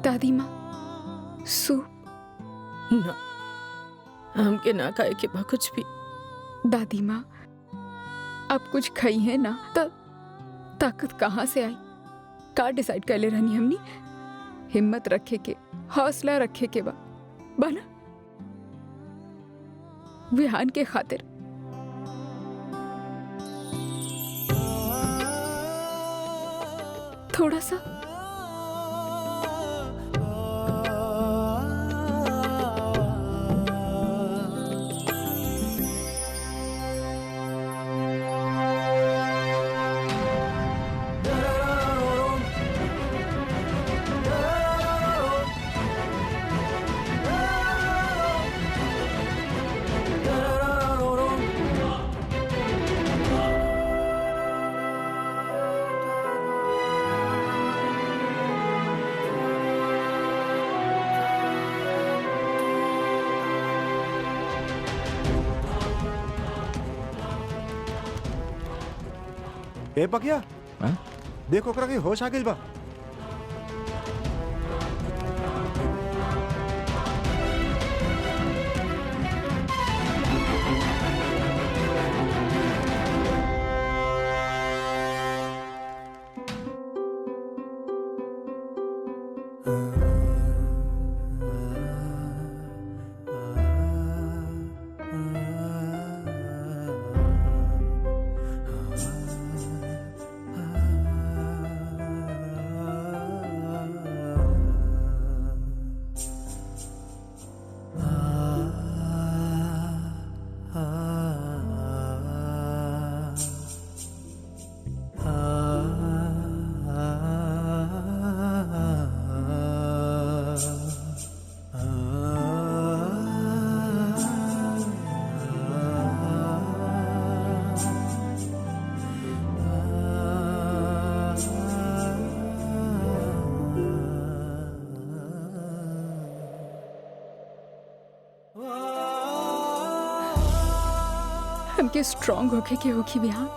दादी माँ सूप ना, हमके ना खाए के बा कुछ भी। दादी माँ अब कुछ खाई है ना तो ताकत कहाँ से आई? का डिसाइड कर ले रहनी हमनी? हिम्मत रखे के, हौसला रखे के बा ना विहान के खातिर। थोड़ा सा ए पकिया, हाँ? देखो ओकरा के होश आ गइल बा। हमके स्ट्रांग होके के होगी विहान,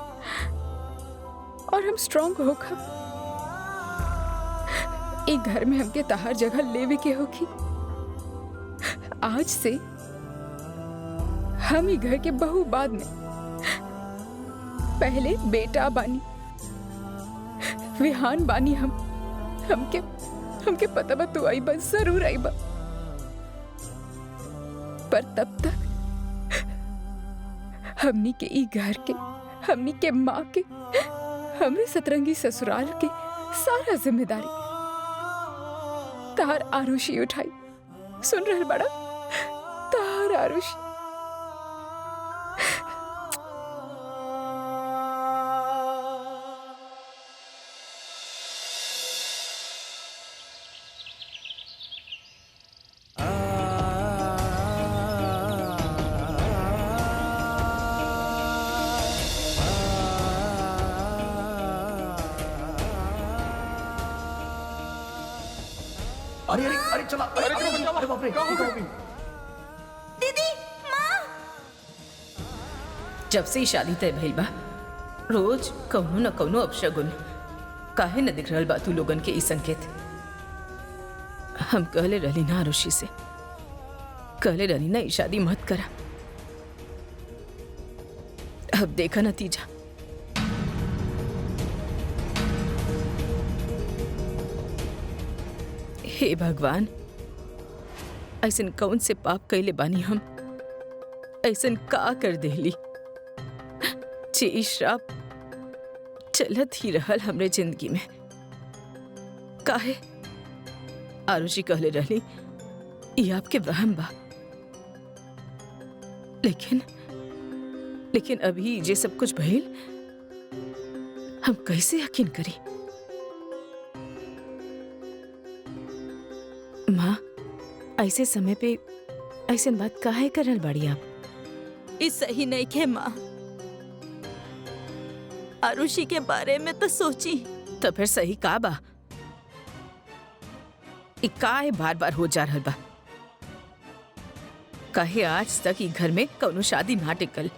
और हम स्ट्रांग होकर एक घर में हमके तहार जगह लेवे के होगी। आज से हम ही घर के बहू बाद में, पहले बेटा बानी, विहान बानी हम। हमके पता बा तू आई बा, जरूर आई बा, पर तब तक हमनी के ई घर के, हमनी के माँ के, हमरे सतरंगी ससुराल के सारा जिम्मेदारी तार आरुषि उठाई। सुन रहे बड़ा, तार आरुषि। अरे अरे अरे चला, अरे बाप रे, दीदी, माँ। जब से ही शादी तय भइल बा, रोज कौनो न कौनो अपशगुन काहे न दिख रहल बा तू लोगन के ई संकेत। हम कहले रहली ना आरुषि से, कहले रहली ना ई शादी मत करा। अब देखा नतीजा। हे भगवान, ऐसन कौन से पाप कैले बानी हम, ऐसन का कर देली जे ई श्राप चलत ही रहल हमरे जिंदगी में। काहे? आरुषि कहले रहली ये आपके वहम बा, लेकिन अभी जे सब कुछ भइल, हम कैसे यकीन करी? माँ, ऐसे समय पे ऐसे बात काहे करल बाड़ी आप? ई सही नहीं खे माँ। आरुषि के बारे में तो सोची। तो फिर सही का बा? ई काहे बार बार हो जा रहल बा? काहे आज तक ई घर में कौनो शादी ना टिकल?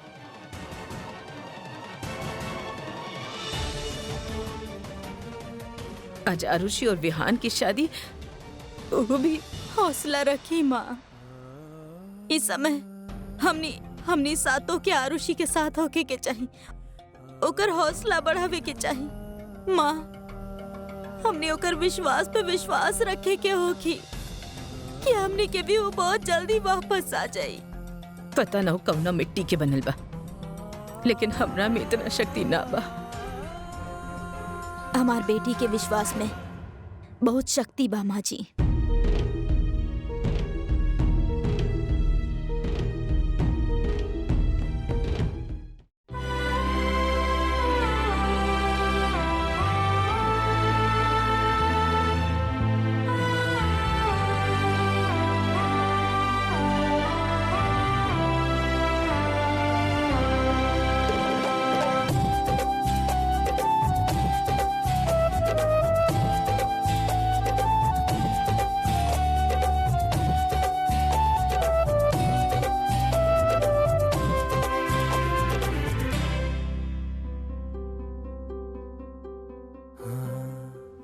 आज आरुषि और विहान की शादी, वो भी। हौसला रखी माँ। इस समय हमनी सातों के आरुषि के साथ होके के चाहिए, ओकर हौसला बढ़ावे के चाहिए। माँ, हमने ओकर विश्वास पे विश्वास रखे के होगी कि हमने के भी वो बहुत जल्दी वापस आ जाई। पता ना हो कौना मिट्टी के बनल बा, लेकिन हमरा में इतना शक्ति ना बा। हमार बेटी के विश्वास में बहुत शक्ति बा माँ जी।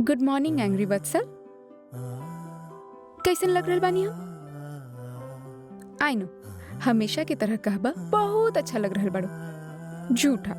गुड मॉर्निंग एंग्री वत्सल। कैसन लग रहल बानी हम? आई नो, हमेशा की तरह कहबा बहुत अच्छा लग रहल बाड़ो। झूठा।